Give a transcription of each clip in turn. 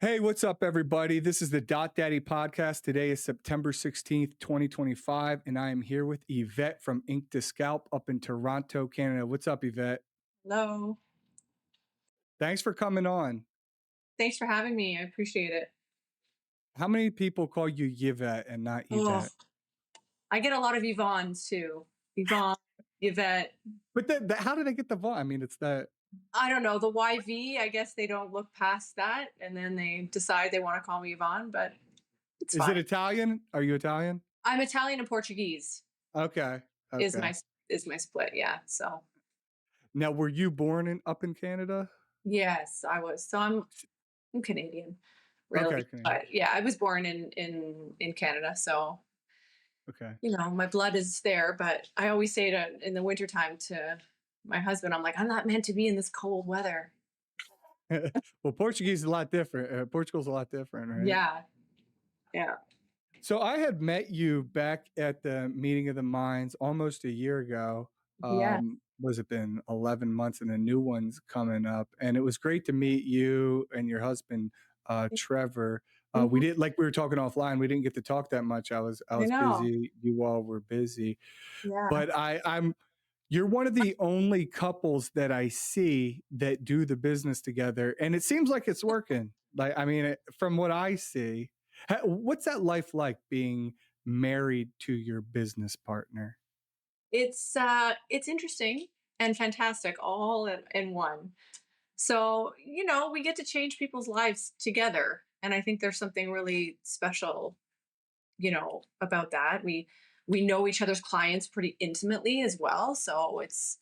Hey, what's up, everybody? This is the Dattie podcast. Today is September 16th, 2025, and I am here with Yvette from Ink2Scalp up in Toronto, Canada. What's up, Yvette? Hello. Thanks for coming on. Thanks for having me. I appreciate it. How many people call you Yvette and not Oh, Yvette? I get a lot of Yvonne's too. Yvonne, Yvette. But how did I get the vibe? I mean, it's that. I don't know. The YV, I guess they don't look past that and then they decide they want to call me Yvonne, but it's Is it fine. Italian? Are you Italian? I'm Italian and Portuguese Okay. is Okay. my split. Yeah. So Now, were you born up in Canada? yes, I was. So I'm Canadian, really. Okay. But yeah, I was born in Canada. So Okay. my blood is there, but I always say in the wintertime to my husband, I'm like, I'm not meant to be in this cold weather. Well, Portuguese is a lot different. Portugal's a lot different, right? Yeah. Yeah. So I had met you back at the meeting of the minds almost a year ago. Yeah. Was it been 11 months and a new one's coming up? And it was great to meet you and your husband, Trevor. We Mhm. did, like we were talking offline, we didn't get to talk that much. I I was know. busy. You all were busy. Yeah. But you're one of the only couples that I see that do the business together. And it seems like it's working. Like, I mean, from what I see, what's that life like being married to your business partner? It's interesting and fantastic all in one. So, we get to change people's lives together. And I think there's something really special, about that. We know each other's clients pretty intimately as well. So it's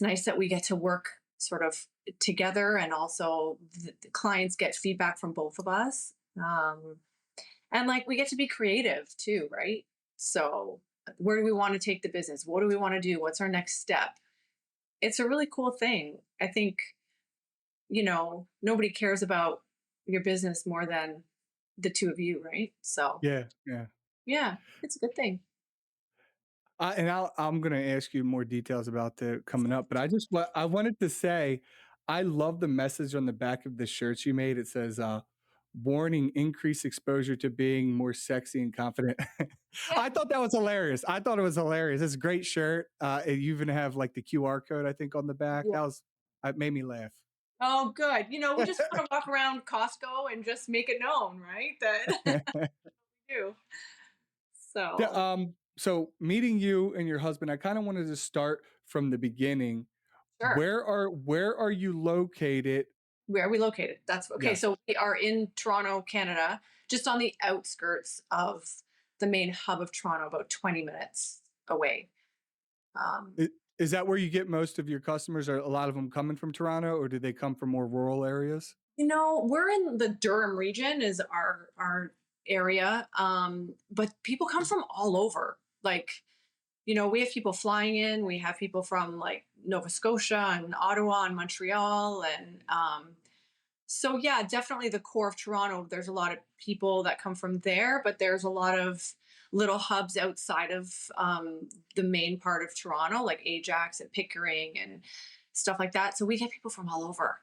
nice that we get to work sort of together and also the clients get feedback from both of us. And like we get to be creative too, right? So where do we want to take the business? What do we want to do? What's our next step? It's a really cool thing. I think, nobody cares about your business more than the two of you, right? So Yeah, yeah. yeah, it's a good thing. I'm going to ask you more details about the coming up, but I wanted to say, I love the message on the back of the shirts you made. It says, warning, increase exposure to being more sexy and confident. Yeah. I thought that was hilarious. I thought it was hilarious. It's a great shirt. You even have like the QR code, I think, on the back. Yeah. It made me laugh. Oh, good. We just want to walk around Costco and just make it known, right? That we do. Yeah, So so meeting you and your husband, I kind of wanted to start from the beginning. sure. Where are you located? Where are we located? That's okay. Yes. So we are in Toronto, Canada, just on the outskirts of the main hub of Toronto, about 20 minutes away. Um, Is that where you get most of your customers? Are a lot of them coming from Toronto, or do they come from more rural areas? we're in the Durham region is our area. But people come from all over. Like, we have people flying in. We have people from like Nova Scotia and Ottawa and Montreal and so yeah, definitely the core of Toronto. There's a lot of people that come from there, but there's a lot of little hubs outside of the main part of Toronto, like Ajax and Pickering and stuff like that. So we get people from all over.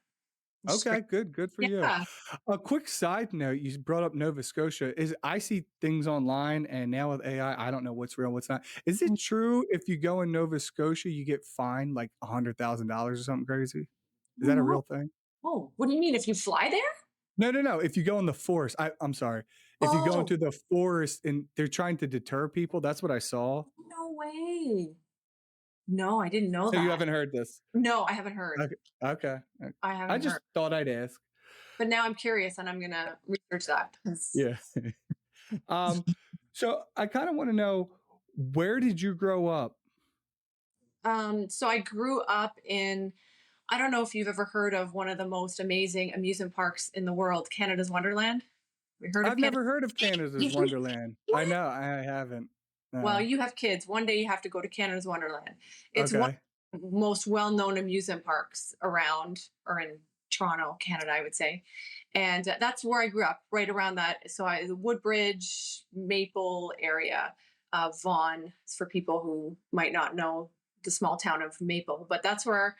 Which is Okay, great. good for you. Yeah. A quick side note, you brought up Nova Scotia. Is I see things online and now with AI, I don't know what's real, what's not. Is it true if you go in Nova Scotia, you get fined like $100,000 or something crazy? Is that a No. real thing? Oh, what do you mean? If you fly there? No, no, no. If you go in the forest, I'm sorry. If you go Oh, into the forest and they're trying to deter people, that's what I saw. no way. No, I didn't know So you that. haven't heard this? No, I haven't heard. Okay. Okay. I I haven't just heard. thought I'd ask. But now I'm curious and I'm gonna research that. Yeah. um, so I kind of want to know, where did you grow up? So I grew up in, I don't know if you've ever heard of one of the most amazing amusement parks in the world, Canada's Wonderland. Have you heard of I've Canada? never heard of Canada's Wonderland. I What? know, I haven't. Well, No. you have kids. One day you have to go to Canada's Wonderland. It's one Okay. of the most well-known amusement parks around or in Toronto, Canada, I would say. And that's where I grew up, right around that. So the Woodbridge, Maple area, Vaughan, for people who might not know the small town of Maple, but that's where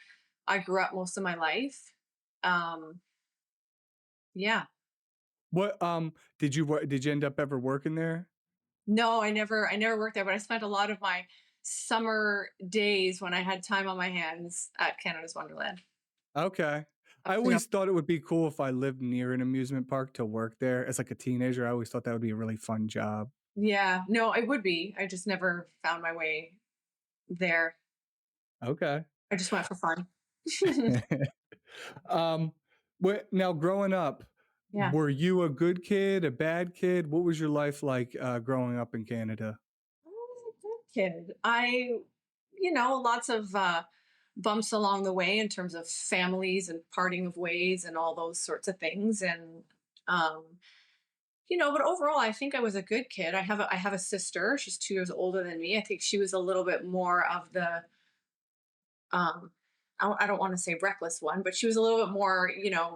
I grew up most of my life. Um, Yeah. What did you end up ever working there? No, I never worked there, but I spent a lot of my summer days when I had time on my hands at Canada's Wonderland. Okay. I Up to no always thought it would be cool if I lived near an amusement park to work there as like a teenager. I always thought that would be a really fun job. Yeah, no, it would be. I just never found my way there. Okay. I just went for fun. um, now growing up, Yeah. were you a good kid, a bad kid? What was your life like growing up in Canada? I was a good kid. Lots of bumps along the way in terms of families and parting of ways and all those sorts of things. Um, but overall, I think I was a good kid. I have a sister. She's 2 years older than me. I think she was a little bit more of the um, I don't want to say reckless one, but she was a little bit more,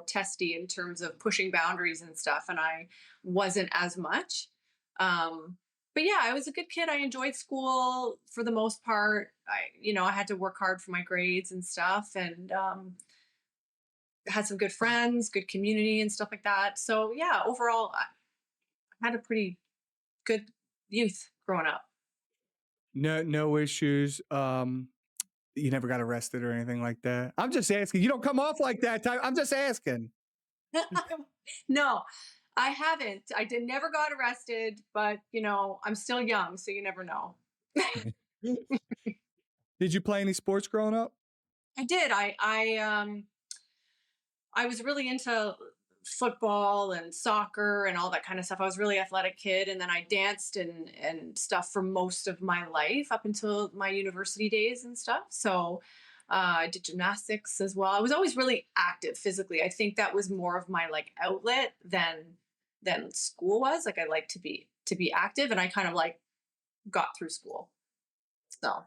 testy in terms of pushing boundaries and stuff. And I wasn't as much. Um, but yeah, I was a good kid. I enjoyed school for the most part. I had to work hard for my grades and stuff, and had some good friends, good community, and stuff like that. So yeah, overall, I had a pretty good youth growing up. No, no issues. You never got arrested or anything like that. I'm just asking. You don't come off like that. I'm just asking. No, I haven't. I did never got arrested, but I'm still young, so you never know. Did you play any sports growing up? I did. I was really into football and soccer and all that kind of stuff. I was a really athletic kid, and then I danced and stuff for most of my life up until my university days and stuff. So I did gymnastics as well. I was always really active physically. I think that was more of my like outlet than school was. Like I like to be active, and I kind of like got through school. So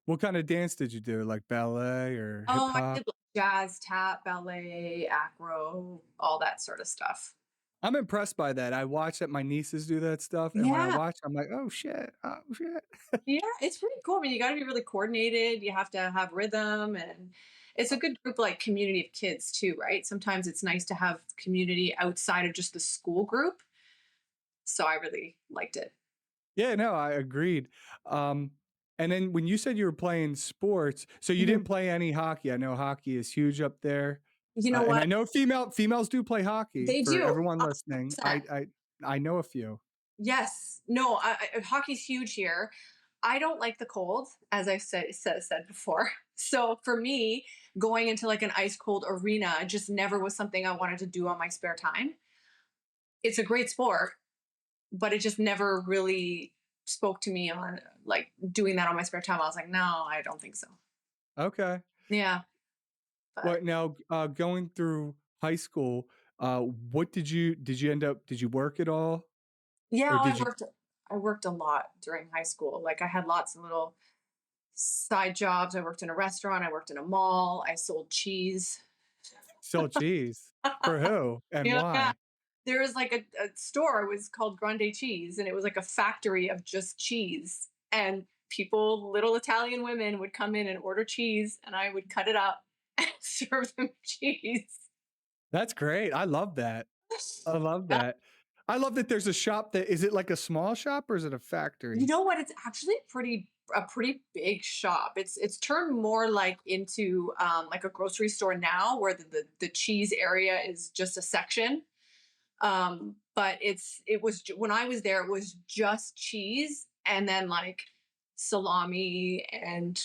What kind of dance did you do? Like ballet or hip I hop? did like jazz, tap, ballet, acro, all that sort of stuff. I'm impressed by that. I watch that my nieces do that stuff, and when I Yeah. watch, I'm like, "Oh shit, oh shit." Yeah, it's pretty cool. I mean, you got to be really coordinated. You have to have rhythm, and it's a good group, like community of kids too, right? Sometimes it's nice to have community outside of just the school group. So I really liked it. Yeah, no, I agreed. Um, and then when you said you were playing sports, so you Mhm. didn't play any hockey. I know hockey is huge up there, You know and what? I know females do play hockey. They For do. everyone listening, 100%. I know a few. Yes. No, hockey's huge here. I don't like the cold, as I said before. So for me, going into like an ice cold arena just never was something I wanted to do on my spare time. It's a great sport, but it just never really spoke to me on like doing that on my spare time. I was like, no, I don't think so. Okay. Yeah. But What now? Going through high school, what did you end up? Did you work at all, yeah, or I did you? worked I worked a lot during high school. Like I had lots of little side jobs. I worked in a restaurant, I worked in a mall, I sold cheese. Sell cheese for who and Yeah. why? There was like a store, it was called Grande Cheese, and it was like a factory of just cheese. And people, little Italian women, would come in and order cheese, and I would cut it up and serve them cheese. That's great. I love that. I love that. I love that there's a shop that is it like a small shop or is it a You factory? know what? It's actually a pretty big shop. It's turned more like into like a grocery store now, where the cheese area is just a section. But when I was there, it was just cheese and then like salami and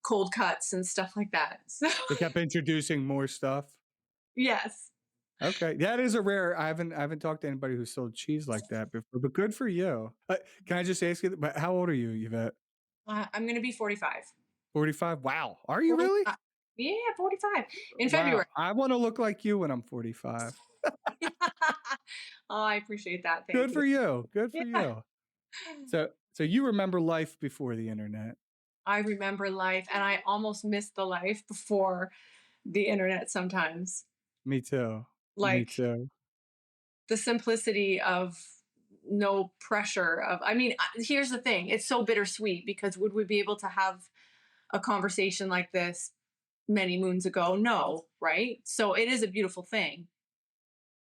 cold cuts and stuff like that. So They kept introducing more stuff. yes, Okay, that is a rare. I haven't talked to anybody who sold cheese like that before, but good for you. Can I just ask you? But how old are you, Yvette? I'm gonna be 45. 45. Wow, are you really? 45. Yeah, 45 in February. Wow, I want to look like you when I'm 45. Oh, I appreciate that. Thank Good you. for you. Good for Yeah. you. So you remember life before the internet? I remember life, and I almost missed the life before the internet sometimes. Me too. Me Like too. the simplicity of no pressure of I mean, here's the thing, it's so bittersweet because would we be able to have a conversation like this many moons ago? No, right? So it is a beautiful thing.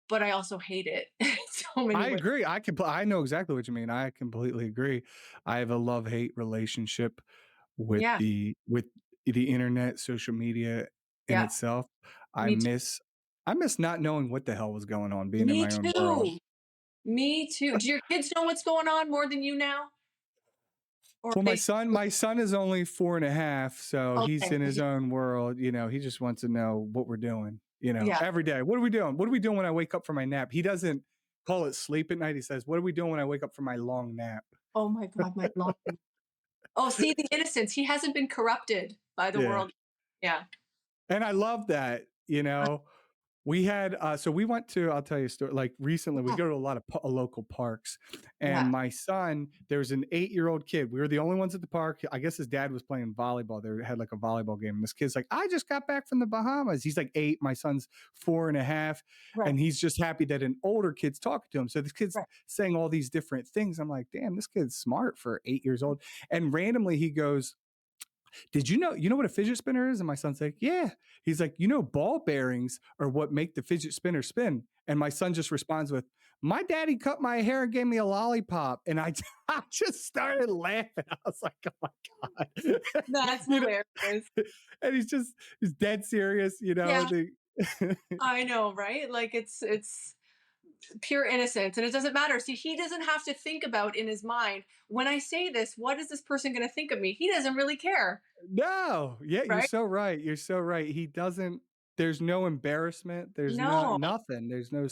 but I also hate it in so many I ways. agree. I know exactly what you mean. I completely agree. I have a love-hate relationship with Yeah. the internet, social media in Yeah. itself. I Me too. miss I miss not knowing what the hell was going on, being in Me my own world. too. Me too. Do your kids know what's going on more than you now? Or Well, they my son is only 4.5, so he's okay. in his own world. He just wants to know what we're doing, Yeah. every day. What are we doing? What are we doing when I wake up from my nap? He doesn't call it sleep at night. He says, "What are we doing when I wake up from my long nap?" Oh my God, my long oh, see the innocence. He hasn't been corrupted by the Yeah. world. Yeah. And I love that. We had so we went to, I'll tell you a story. Like recently, we Yeah. go to a lot of local parks, and Yeah. my son, there's an 8-year-old kid. We were the only ones at the park. I guess his dad was playing volleyball. They had like a volleyball game. And this kid's like, I just got back from the Bahamas. He's like 8. My son's 4.5, Right. and he's just happy that an older kid's talking to him. So this kid's Right. saying all these different things. I'm like, damn, this kid's smart for 8 years old. And randomly, he goes, did you know what a fidget spinner is? And my son's like, yeah. He's like, ball bearings are what make the fidget spinner spin. And my son just responds with, my daddy cut my hair and gave me a lollipop. And I just started laughing. I was like, oh my God. That's you know, hilarious. and he's dead serious, Yeah, I know, right? Like it's pure innocence and it doesn't matter. See, he doesn't have to think about in his mind, when I say this, what is this person going to think of me? He doesn't really care, No, yeah, you're right? so right. You're so right. He doesn't, there's no embarrassment. There's No. nothing. There's no,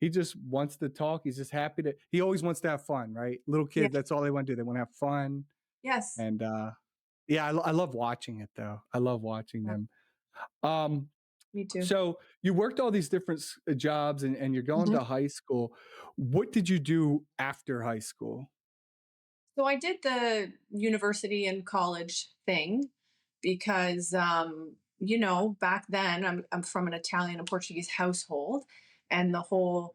he just wants to talk. He's just happy he always wants to have fun, right? Little Yeah. kids, that's all they want to do. They want to have fun. Yes. And yeah, I love watching it though. I love watching Yeah, them. Um, me too. so you worked all these different jobs, and you're going Mhm. to high school. What did you do after high school? So I did the university and college thing because back then I'm from an Italian and Portuguese household, and the whole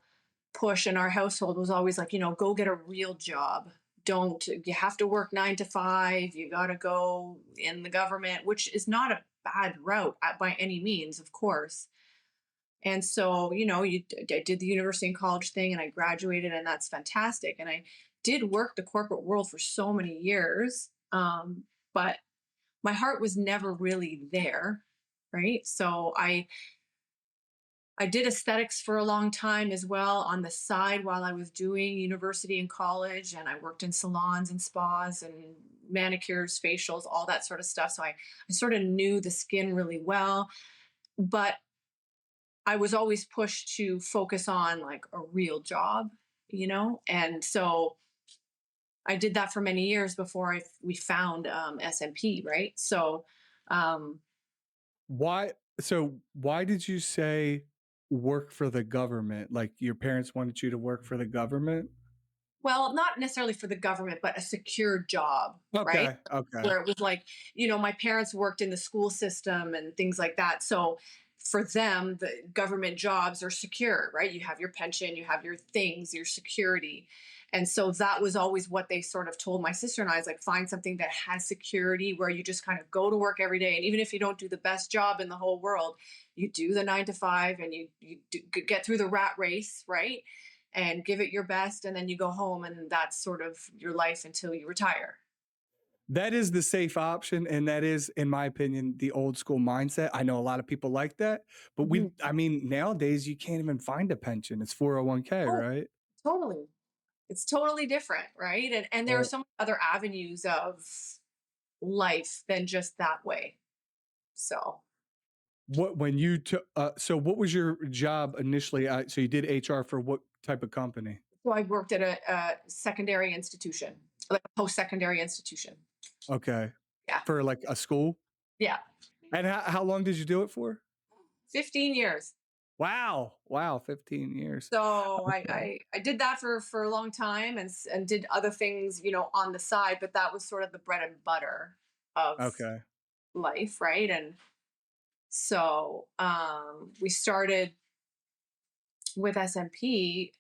push in our household was always like, go get a real job. Don't you have to work 9 to 5? You got to go in the government, which is not a bad route by any means, of course. And so, I did the university and college thing and I graduated, and that's fantastic. And I did work the corporate world for so many years. But my heart was never really there. Right. So I did aesthetics for a long time as well on the side while I was doing university and college. And I worked in salons and spas and manicures, facials, all that sort of stuff. So I sort of knew the skin really well. But I was always pushed to focus on like a real job, And so I did that for many years before we found SMP, right? So, um, Why? So why did you say work for the government? Like your parents wanted you to work for the government? well, not necessarily for the government, but a secure job, right? Okay. Okay. Where it was like, my parents worked in the school system and things like that. So for them, the government jobs are secure, right? You have your pension, you have your things, your security. And so that was always what they sort of told my sister and I, is like, find something that has security where you just kind of go to work every day. And even if you don't do the best job in the whole world, you do the 9 to 5 and you get through the rat race, right? And give it your best. And then you go home and that's sort of your life until you retire. That is the safe option. And that is, in my opinion, the old school mindset. I know a lot of people like that, but Mhm. I mean, nowadays you can't even find a pension. It's 401k, Oh, right? totally. It's totally different, right? And there are Well, so many other avenues of life than just that way. So, when you took, so what was your job initially? So you did HR for what type of company? so I worked at a secondary institution, like a post-secondary institution. Okay. Yeah. For like a school? Yeah. And how long did you do it for? 15 years. Wow. Wow. 15 years. So I, Okay. I I did that for a long time and did other things, on the side, but that was sort of the bread and butter of Okay. life, right? And so we started with SMP,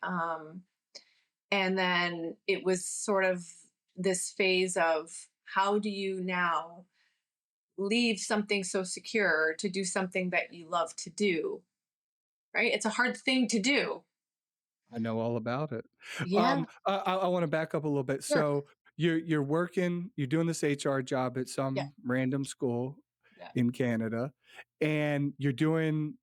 and then it was sort of this phase of how do you now leave something so secure to do something that you love to do, right? It's a hard thing to do. I know all about it. Yeah, I want to back up a little bit. sure. So you're working, you're doing this HR job at Yeah, some random school yeah. in Canada, and you're doing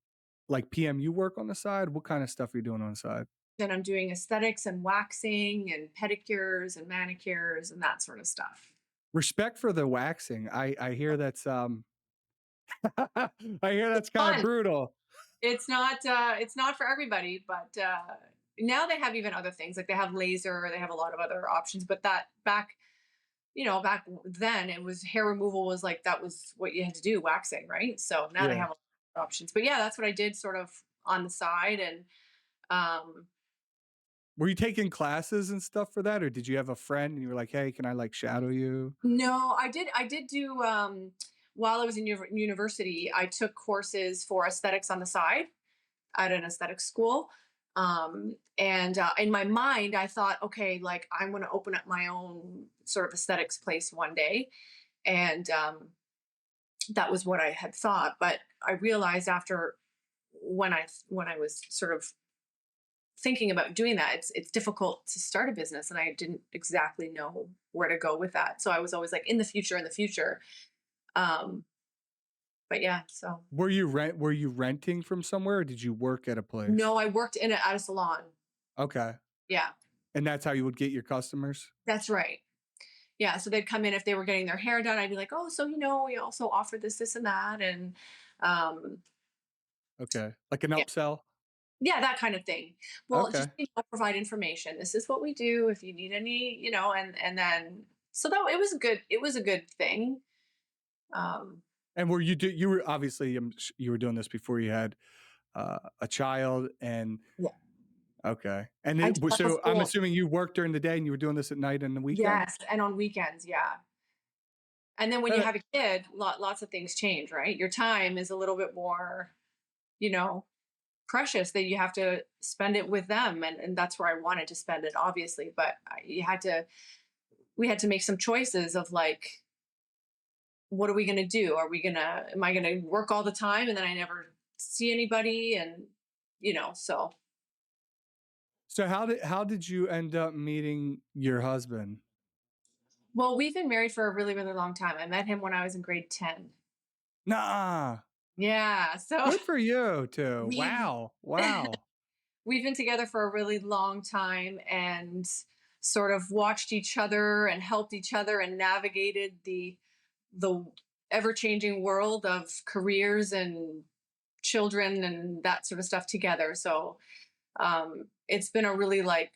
like PMU work on the side. What kind of stuff are you doing on the side? Then I'm doing aesthetics and waxing and pedicures and manicures and that sort of stuff. Respect for the waxing. I hear that's I hear It's that's kind of fun. brutal. It's not for everybody, but now they have even other things. Like they have laser, they have a lot of other options, but that back, back then it was hair removal was like that was what you had to do, waxing, right? So now they Yeah. have a lot of options. But yeah, that's what I did sort of on the side. And um Were you taking classes and stuff for that, or did you have a friend and you were like, "Hey, can I like shadow you?" no, I did do while I was in university, I took courses for aesthetics on the side at an aesthetic school. And in my mind, I thought, okay, like I'm going to open up my own sort of aesthetics place one day. And that was what I had thought. But I realized after when I was sort of thinking about doing that, it's difficult to start a business, and I didn't exactly know where to go with that. So I was always like in the future, in the future. Um, but yeah, so Were you renting from somewhere or did you work at a place? no, I worked at a salon. Okay. Yeah, And that's how you would get your customers? that's right. Yeah, so they'd come in if they were getting their hair done. I'd be like, "Oh, so we also offer this, this, and that," and um, Okay. Like an yeah, upsell? yeah, that kind of thing. Well, Okay. just provide information. This is what we do. If you need any, and then so that it was a good. It was a good thing. Um, And you were obviously you were doing this before you had a child and yeah, okay. And I did that so I'm before. assuming you worked during the day and you were doing this at night and the weekend? Yes, and on weekends, yeah. And then when you Uh, have a kid, lots of things change, right? Your time is a little bit more, you know, precious that you have to spend it with them, and that's where I wanted to spend it, obviously. But we had to make some choices of like, what are we going to do? Am I going to work all the time and then I never see anybody? And so so how did you end up meeting your husband? well, we've been married for a really, really long time. I met him when I was in grade 10. Nah. Yeah, so Good for you too. we've Wow. Wow. we've been together for a really long time and sort of watched each other and helped each other and navigated the ever-changing world of careers and children and that sort of stuff together. So it's been a really like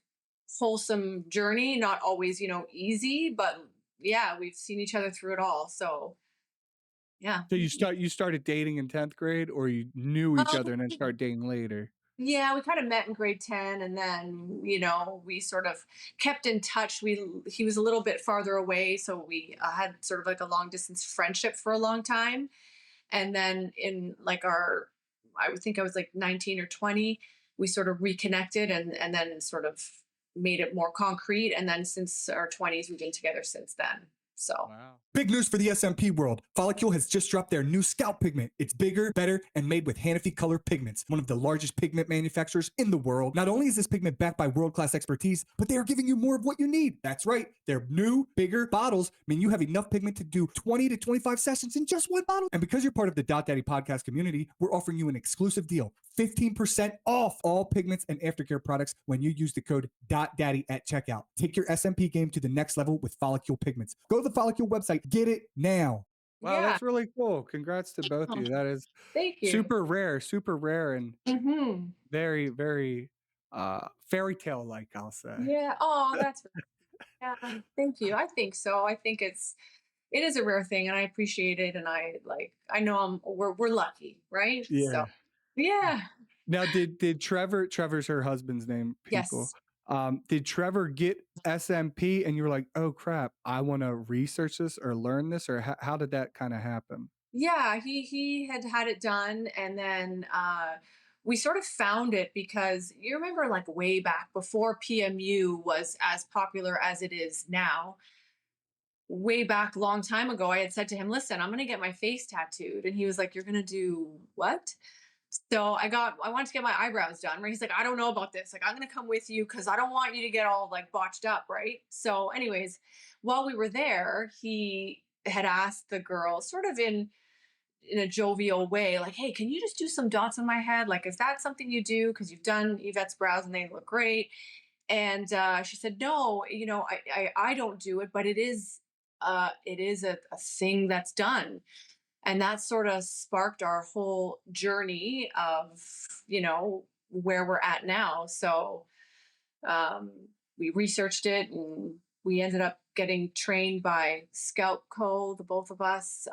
wholesome journey, not always, easy, but yeah, we've seen each other through it all. So yeah. So you started dating in 10th grade or you knew each other and then Um, started dating later? yeah, we kind of met in grade 10, and then, we sort of kept in touch. He was a little bit farther away, so we had sort of like a long distance friendship for a long time. And then in like I would think I was like 19 or 20, we sort of reconnected and then sort of made it more concrete. And then since our 20s, we've been together since then. So Wow. Big news for the SMP world. Follicule has just dropped their new scalp pigment. It's bigger, better, and made with Hanafi Color Pigments, one of the largest pigment manufacturers in the world. Not only is this pigment backed by world-class expertise, but they are giving you more of what you need. That's right. Their new, bigger bottles mean you have enough pigment to do 20 to 25 sessions in just one bottle. And because you're part of the Dattie podcast community, we're offering you an exclusive deal. 15% off all pigments and aftercare products when you use the code DADDY at checkout. Take your SMP game to the next level with Follicule Pigments. Go to the Follicule website. Get it now. Wow, yeah. that's really cool. Congrats to both of Oh, you. That is thank you. super rare and Hmm. very, very fairy tale like, I'll say. Yeah. Oh, that's yeah. Thank you. I think so. I think it is a rare thing, and I appreciate it. And I know we're lucky, right? So Yeah. yeah. Now, did Trevor's her husband's name, people. Yes. Did Trevor get SMP and you were like, oh crap, I want to research this or learn this, or how did that kind of happen? Yeah, he had it done, and then we sort of found it because you remember like way back before PMU was as popular as it is now. Way back long time ago, I had said to him, "Listen, I'm going to get my face tattooed," and he was like, "You're going to do what?" So I wanted to get my eyebrows done, right? He's like, I don't know about this. Like, I'm gonna come with you because I don't want you to get all like botched up, right? So, anyways, while we were there, he had asked the girl, sort of in a jovial way, like, hey, can you just do some dots on my head? Like, is that something you do? Because you've done Yvette's brows and they look great. And she said, no, I don't do it, but it is a thing that's done. And that sort of sparked our whole journey of, where we're at now. So um, we researched it and we ended up getting trained by Scalp Co, the both of us,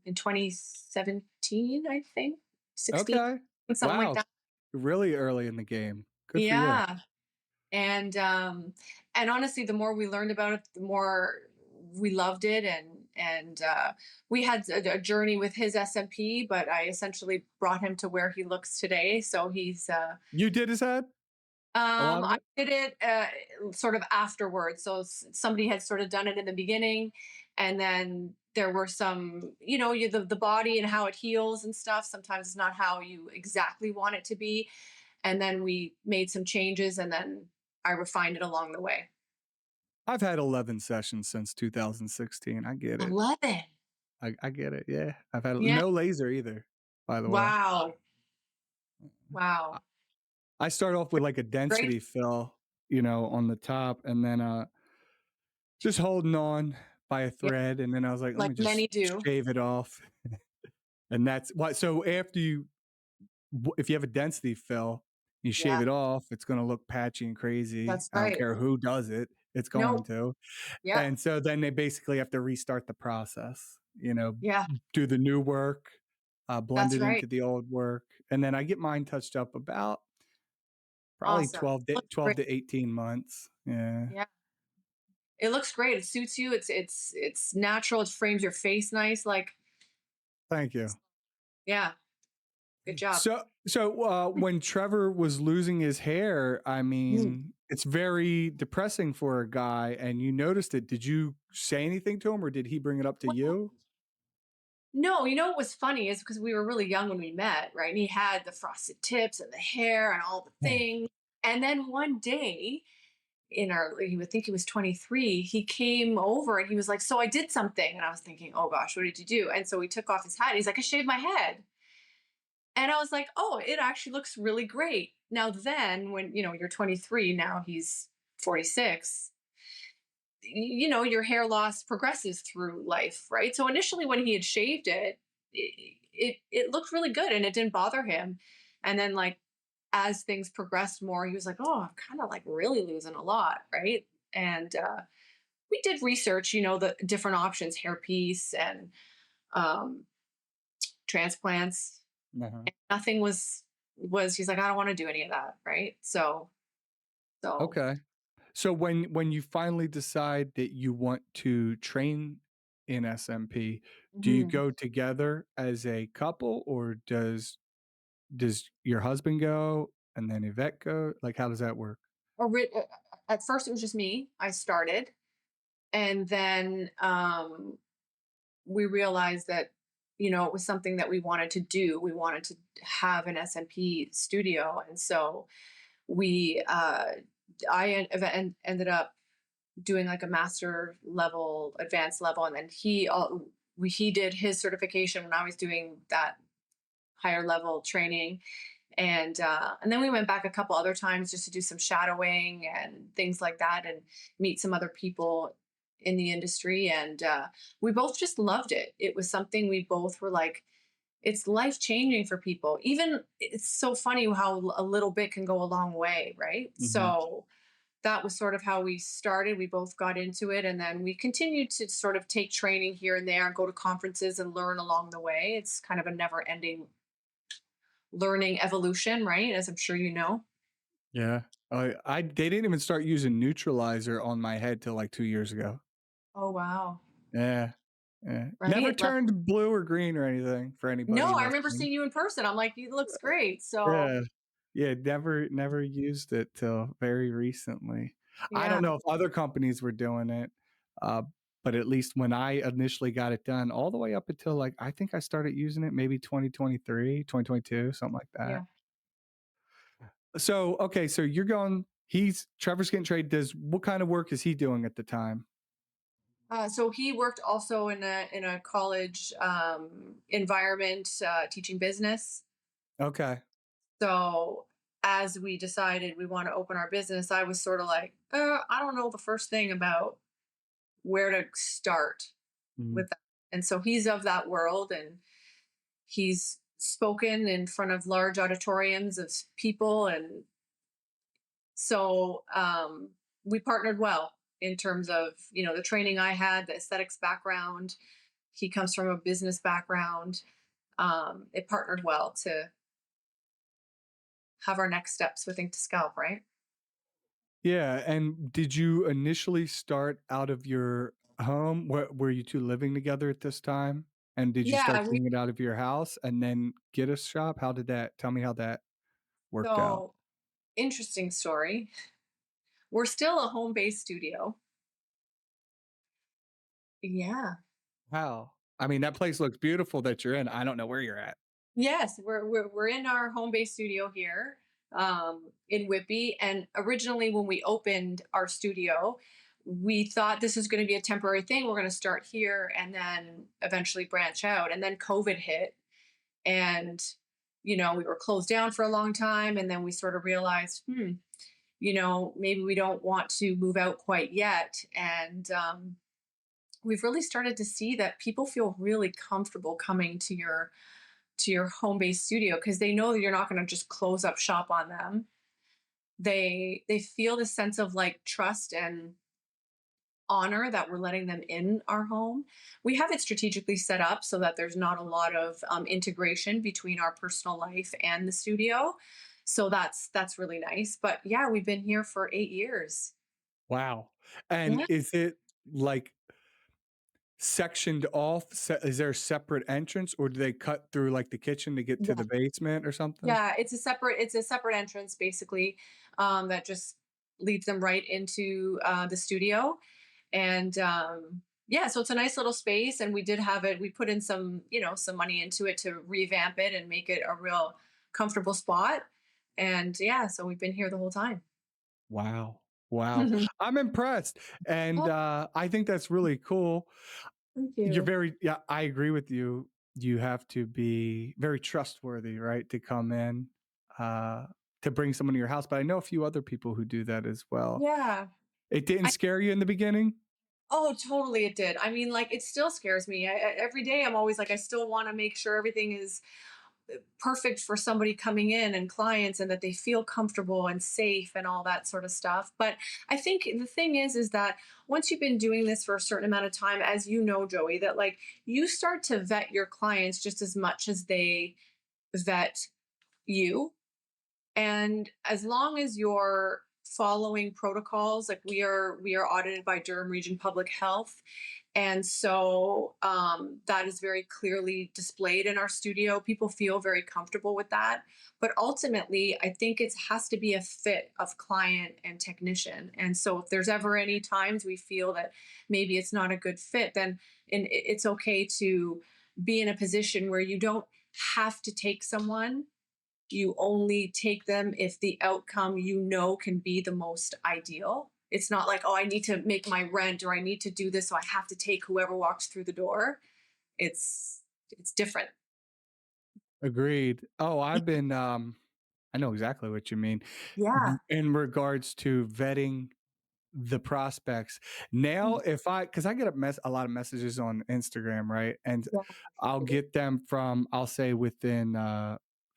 in 2017, I think, 16, Okay. something like Wow. that. Really early in the game. Good for you. Yeah. And honestly, the more we learned about it, the more we loved it. And we had a journey with his SMP, but I essentially brought him to where he looks today. So he's You did his head? A lot of I it? did it sort of afterwards. So somebody had sort of done it in the beginning, and then there were some, the body and how it heals and stuff. Sometimes it's not how you exactly want it to be, and then we made some changes, and then I refined it along the way. I've had 11 sessions since 2016. I get it. 11. I get it. Yeah. I've had Yeah. no laser either, by the way. Wow. I Wow. I start off with like a Great. density fill, on the top, and then just holding on by a Yeah. thread. And then I was like, let Like me just many do. shave it off. And that's why. So if you have a density fill, you shave Yeah. it off, it's going to look patchy and crazy. That's I don't right. care who does it, it's going No. to. Yeah. And so then they basically have to restart the process, Yeah. do the new work, blend That's it right. into the old work. And then I get mine touched up about probably Awesome. 12 to, Looks 12 great. to 18 months. Yeah. Yeah. It looks great. It suits you. It's natural. It frames your face nice. Like, Thank you. yeah, good job. So when Trevor was losing his hair, I Mm. mean, it's very depressing for a guy, and you noticed it. Did you say anything to him, or did he bring it up to Well, you? no, what was funny is because we were really young when we met, right? And he had the frosted tips and the hair and all the things. And then one day, he would think he was 23, he came over and he was like, so I did something. And I was thinking, oh gosh, what did you do? And so he took off his hat. He's like, I shaved my head. And I was like, oh, it actually looks really great. Now, then, when you're 23, now he's 46, your hair loss progresses through life, right? So initially, when he had shaved it looked really good and it didn't bother him. And then, like, as things progressed more, he was like, oh, I'm kind of like really losing a lot, right? And we did research, the different options, hairpiece and um, transplants. Uh-huh. Nothing was he's like, I don't want to do any of that, right? So Okay. So when you finally decide that you want to train in SMP, do you mhm. go together as a couple, or does your husband go and then Yvette go? Like, how does that work? At first it was just me. I started, and then we realized that it was something that we wanted to do. We wanted to have an SMP studio, and so we ended up doing like a master level, advanced level, and then he did his certification when I was doing that higher level training. And then we went back a couple other times just to do some shadowing and things like that, and meet some other people in the industry. And we both just loved it. It was something we both were like, it's life changing for people. Even it's so funny how a little bit can go a long way, right? Hmm. So that was sort of how we started. We both got into it, and then we continued to sort of take training here and there and go to conferences and learn along the way. It's kind of a never ending learning evolution, right? As I'm sure you know. Yeah. They didn't even start using neutralizer on my head till like 2 years ago. Oh wow. Yeah. Yeah. Never Right? Like, turned blue or green or anything for anybody no, I remember listening. seeing you in person. I'm like, it looks great. So Yeah. Yeah, never used it till very recently. I yeah. don't know if other companies were doing it, uh, but at least when I initially got it done, all the way up until like I think I started using it maybe 2023, 2022, something like that. Yeah. So, okay, so you're going, Trevor's getting trained. What kind of work is he doing at the time? So he worked also in a college environment, teaching business. Okay. So as we decided we want to open our business, I was sort of like, I don't know the first thing about where to start Mhm. with that. And so he's of that world, and he's spoken in front of large auditoriums of people, and so we partnered well in terms of the training I had, the aesthetics background. He comes from a business background. It partnered well to have our next steps with Ink2Scalp, right? Yeah, and did you initially start out of your home? Were you two living together at this time? And did you start Yeah, we doing it out of your house and then get a shop? How did that tell me how that worked out? so interesting story. We're still a home-based studio. Yeah. How? I mean, that place looks beautiful that you're in. I don't know where you're at. Yes, we're in our home-based studio here in Whitby. And originally, when we opened our studio, we thought this was going to be a temporary thing. We're going to start here and then eventually branch out. And then COVID hit, and we were closed down for a long time. And then we sort of realized, maybe we don't want to move out quite yet. And we've really started to see that people feel really comfortable coming to your home-based studio because they know that you're not going to just close up shop on them. They feel this sense of like trust and honor that we're letting them in our home. We have it strategically set up so that there's not a lot of integration between our personal life and the studio. So that's really nice. But yeah, we've been here for 8 years. Wow. And Yeah. is it like sectioned off? Is there a separate entrance or do they cut through like the kitchen to get to Yeah. the basement or something? Yeah, it's a separate entrance basically, that just leads them right into the studio. And yeah, so it's a nice little space, and we did have it. We put in some money into it to revamp it and make it a real comfortable spot. And yeah, so we've been here the whole time. Wow. Wow. I'm impressed. And Oh, I think that's really cool. thank You're you. very, yeah, I agree with you. You have to be very trustworthy, right? To come in, uh, to bring someone to your house. But I know a few other people who do that as well. Yeah. It didn't I scare you in the beginning? Oh, totally it did. I mean, like, it still scares me. Every day I'm always like, I still want to make sure everything is perfect for somebody coming in and clients, and that they feel comfortable and safe and all that sort of stuff. But I think the thing is that once you've been doing this for a certain amount of time, as you know, Joey, that like you start to vet your clients just as much as they vet you. And as long as you're following protocols, like we are audited by Durham Region Public Health, and so that is very clearly displayed in our studio. People feel very comfortable with that. But ultimately, I think it has to be a fit of client and technician. And so if there's ever any times we feel that maybe it's not a good fit, then it's okay to be in a position where you don't have to take someone. You only take them if the outcome can be the most ideal. It's not like, oh, I need to make my rent or I need to do this, so I have to take whoever walks through the door. It's different. Agreed. Oh, I know exactly what you mean Yeah. in regards to vetting the prospects. Now, because I get a lot of messages on Instagram, right? And Yeah. I'll get them from, I'll say within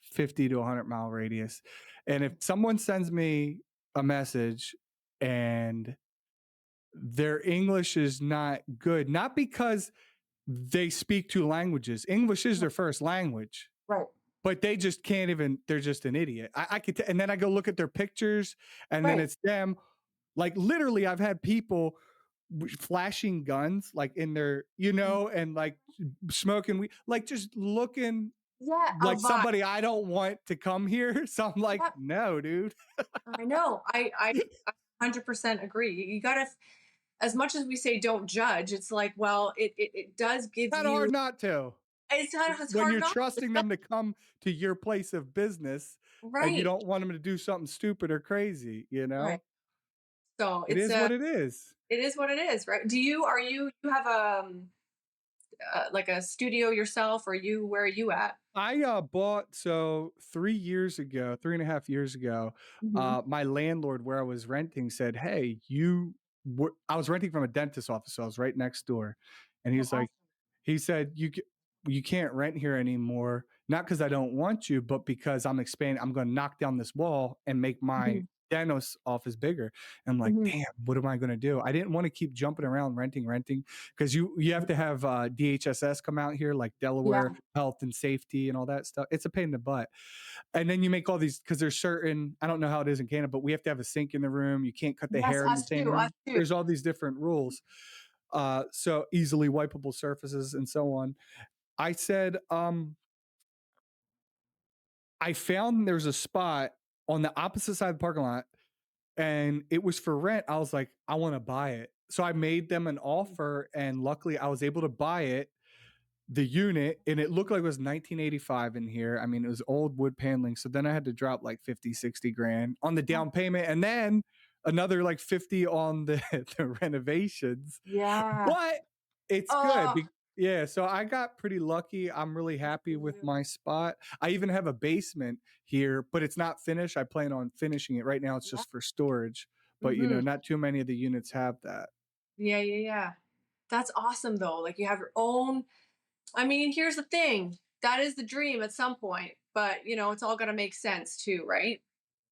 50 to 100-mile radius. And if someone sends me a message and their English is not good, not because they speak two languages, English is their first language, Right. but they just can't even, they're just an idiot. I could, and then I go look at their pictures and then Right. it's them. Like literally, I've had people flashing guns, like in their, and like smoking weed, like just looking Yeah. A like vibe. somebody I don't want to come here. So I'm like, Yeah, no, dude. I know. I 100% agree. You gotta. as much as we say don't judge, it's like, well, it does give Kind of you, hard not to. it's When hard you're not trusting them to come to your place of business and you right, don't want them to do something stupid or crazy, you right. know? So It is what it is. it is what it is, right? You have like a studio yourself, or where are you at? I bought so 3 years ago, 3.5 years ago, Hmm. my landlord where I was renting said, "Hey, I was renting from a dentist office, so I was right next door." And he Oh, was like, awesome. he said, you can't rent here anymore, not because I don't want you, but because I'm expanding. I'm going to knock down this wall and make my Hmm. dentist office bigger." And I'm like, Hmm. damn, what am I going to do? I didn't want to keep jumping around renting because you have to have DHSS come out here, like Yeah. Delaware health and safety and all that stuff. It's a pain in the butt. And then you make all these because there's certain, I don't know how it is in Canada, but we have to have a sink in the room. You can't cut the Yes, hair in the us same too. Us room. too. There's all these different rules. So easily wipeable surfaces and so on. I said, I found there's a spot on the opposite side of the parking lot and it was for rent. I was like, I want to buy it. So I made them an offer and luckily I was able to buy it, the unit, and it looked like it was 1985 in here. I mean, it was old wood paneling. So then I had to drop like 50, 60 grand on the down payment and then another like 50 on the, the renovations. Yeah. But it's good. Oh, Yeah, so I got pretty lucky. I'm really good for happy with you. my spot. I even have a basement here, but it's not finished. I plan on finishing it. Right now it's Yeah. just for storage, but Hmm. not too many of the units have that. Yeah, yeah, yeah. That's awesome though. Like you have your own. I mean, here's the thing. That is the dream at some point, but it's all gonna make sense too, right?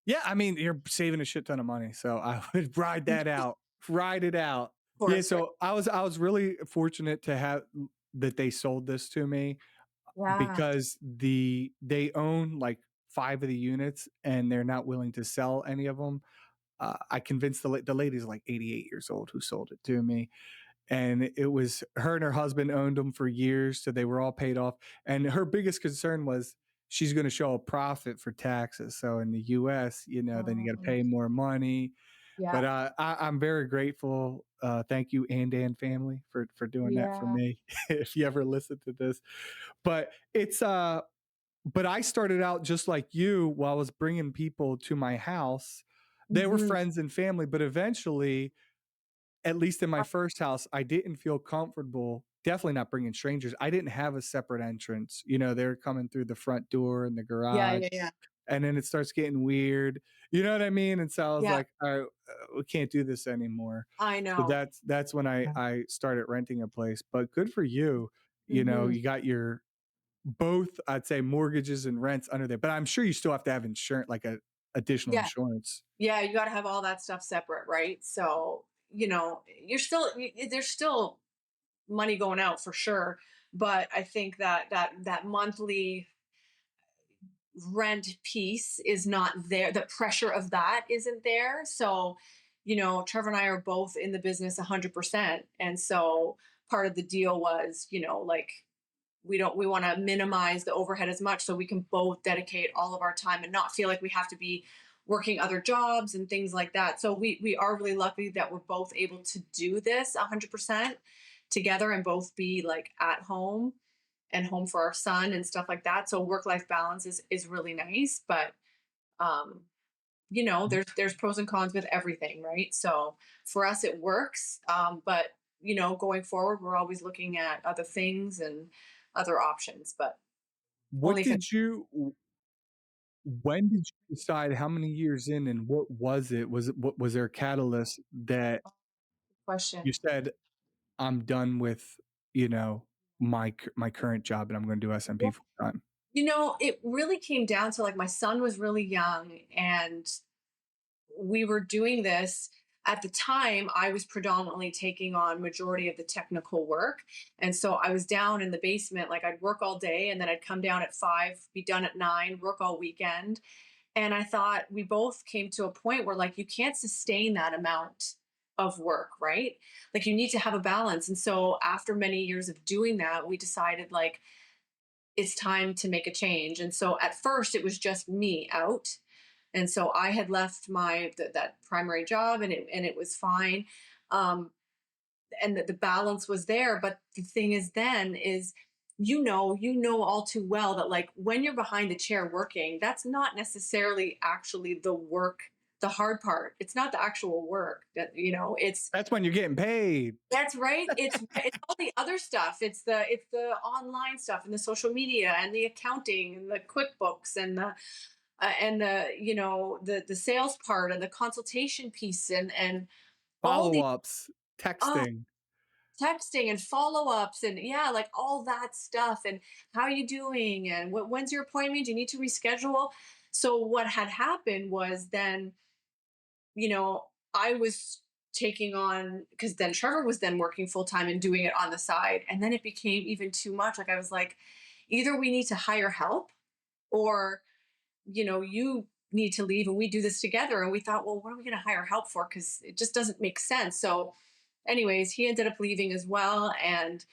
Yeah, I mean, you're saving a shit ton of money, so I would ride Of that out. Ride it out. Yeah, course, right? so I was really fortunate to have that they sold this to me Yeah. because they own like 5 of the units and they're not willing to sell any of them. I convinced the lady's like 88 years old who sold it to me, and it was her and her husband owned them for years, so they were all paid off. And her biggest concern was she's going to show a profit for taxes. So in the U.S., then you got to Um, pay more money. yeah. But I'm very grateful. Thank you, and family, for doing that for Yeah. me. If you ever listen to this, but but I started out just like you while I was bringing people to my house. They were Hmm. friends and family, but eventually, at least in my first house, I didn't feel comfortable. Definitely not bringing strangers. I didn't have a separate entrance. They're coming through the front door and the Yeah, garage, yeah, yeah. and then it starts getting weird. You know what I mean? And so I was Yeah, like, all right, we can't do this anymore. I So know. that's when I started renting a place. But good for you. Hmm. You got your both, I'd say, mortgages and rents under there. But I'm sure you still have to have insurance, like a additional Yeah. insurance. Yeah, you got to have all that stuff separate, right? So, you're still there's still money going out for sure, but I think that monthly rent piece is not there. The pressure of that isn't there. So, Trevor and I are both in the business 100%. And so part of the deal was, like we want to minimize the overhead as much so we can both dedicate all of our time and not feel like we have to be working other jobs and things like that. So we are really lucky that we're both able to do this 100% together and both be like at home and home for our son and stuff like that. So work life balance is really nice, but um there's pros and cons with everything, right? So for us it works, but going forward we're always looking at other things and other options, but What only if it's did you When did you decide how many years in and what was it? Was there a catalyst that a question. you said, "I'm done with, you know, my current job and I'm gonna do SMP full time"? It really came down to like my son was really young and we were doing this at the time. I was predominantly taking on majority of the technical work, and so I was down in the basement. Like I'd work all day and then I'd come down at 5, be done at 9, work all weekend. And I thought we both came to a point where like you can't sustain that amount of work, right? Like you need to have a balance. And so after many years of doing that, we decided like it's time to make a change. And so at first it was just me out, and so I had left that primary job, and it was fine. and that the balance was there. But the thing is then is, you know all too well that like when you're behind the chair working, that's not necessarily actually the work, the hard part. It's not the actual work that, it's That's when you're getting paid. that's right. It's all the other stuff. It's the online stuff and the social media and the accounting and the QuickBooks and the sales part and the consultation piece and all the Follow-ups, uh, texting. texting and follow-ups and yeah, like all that stuff and how are you doing and when's your appointment? Do you need to reschedule? So what had happened was then, I was taking on, because then Trevor was then working full time and doing it on the side. And then it became even too much. Like I was like, either we need to hire help or, you need to leave and we do this together. And we thought, well, what are we going to hire help for? Because it just doesn't make sense. So, anyways, he ended up leaving as well. And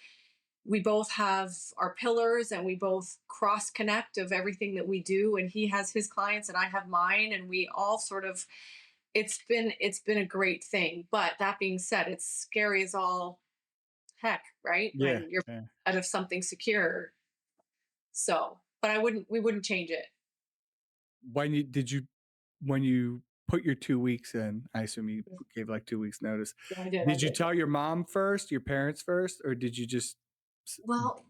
we both have our pillars and we both cross connect of everything that we do. And he has his clients and I have mine. And we all sort of, it's been a great thing. But that being said, it's scary as all heck, right? Yeah, When you're yeah. out of something secure. So, but we wouldn't change it. When you put your 2 weeks in, I assume you gave like 2 weeks notice. Yeah, I did. Did you tell your mom first, your parents first, or did you just Well,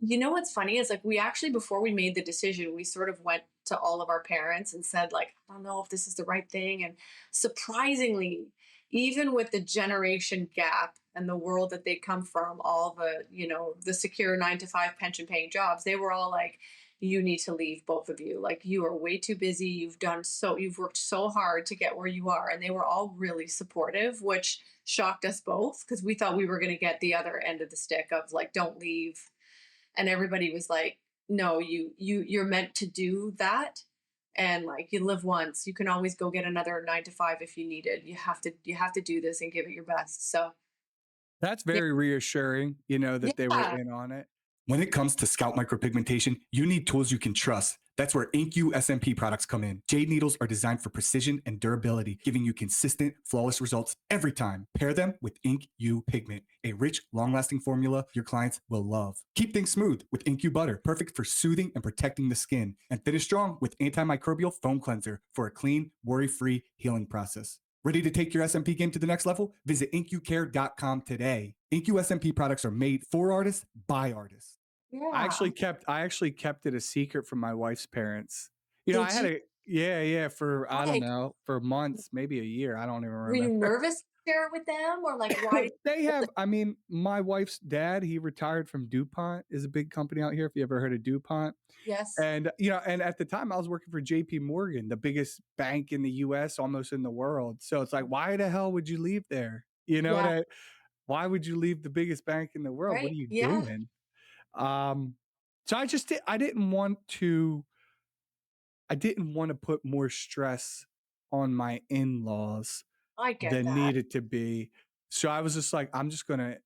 what's funny is like we actually, before we made the decision, we sort of went to all of our parents and said, like, I don't know if this is the right thing. And surprisingly, even with the generation gap and the world that they come from, all the secure 9 to 5 pension paying jobs, they were all like, you need to leave, both of you. Like you are way too busy. You've worked so hard to get where you are. And they were all really supportive, which shocked us both because we thought we were going to get the other end of the stick of like, don't leave. And everybody was like, no, you're meant to do that. And like you live once, you can always go get another 9 to 5 if you need it. You have to do this and give it your best. So That's yeah. very reassuring, that they were Yeah. in on it. When it comes to scalp micropigmentation, you need tools you can trust. That's where Ink2SMP products come in. Jade needles are designed for precision and durability, giving you consistent, flawless results every time. Pair them with Ink2 Pigment, a rich, long-lasting formula your clients will love. Keep things smooth with Ink2 Butter, perfect for soothing and protecting the skin. And finish strong with antimicrobial foam cleanser for a clean, worry-free healing process. Ready to take your SMP game to the next level? Visit InkUCare.com today. Ink2SMP products are made for artists by artists. I Yeah. actually kept it a secret from my wife's parents. I Did had you? for I don't Why? know, for months, maybe a year. I don't even Were you remember. nervous to share it with them, or like why did My wife's dad, he retired from DuPont, is a big company out here. If you ever heard of DuPont. yes. And, and at the time I was working for JP Morgan, the biggest bank in the US, almost in the world. So it's like, why the hell would you leave there? Yeah. Why would you leave the biggest bank in the world? What Right. are you Yeah. doing? Um, so I didn't want to put more stress on my in-laws I get than that. needed to be. So I was just like, I'm just going to,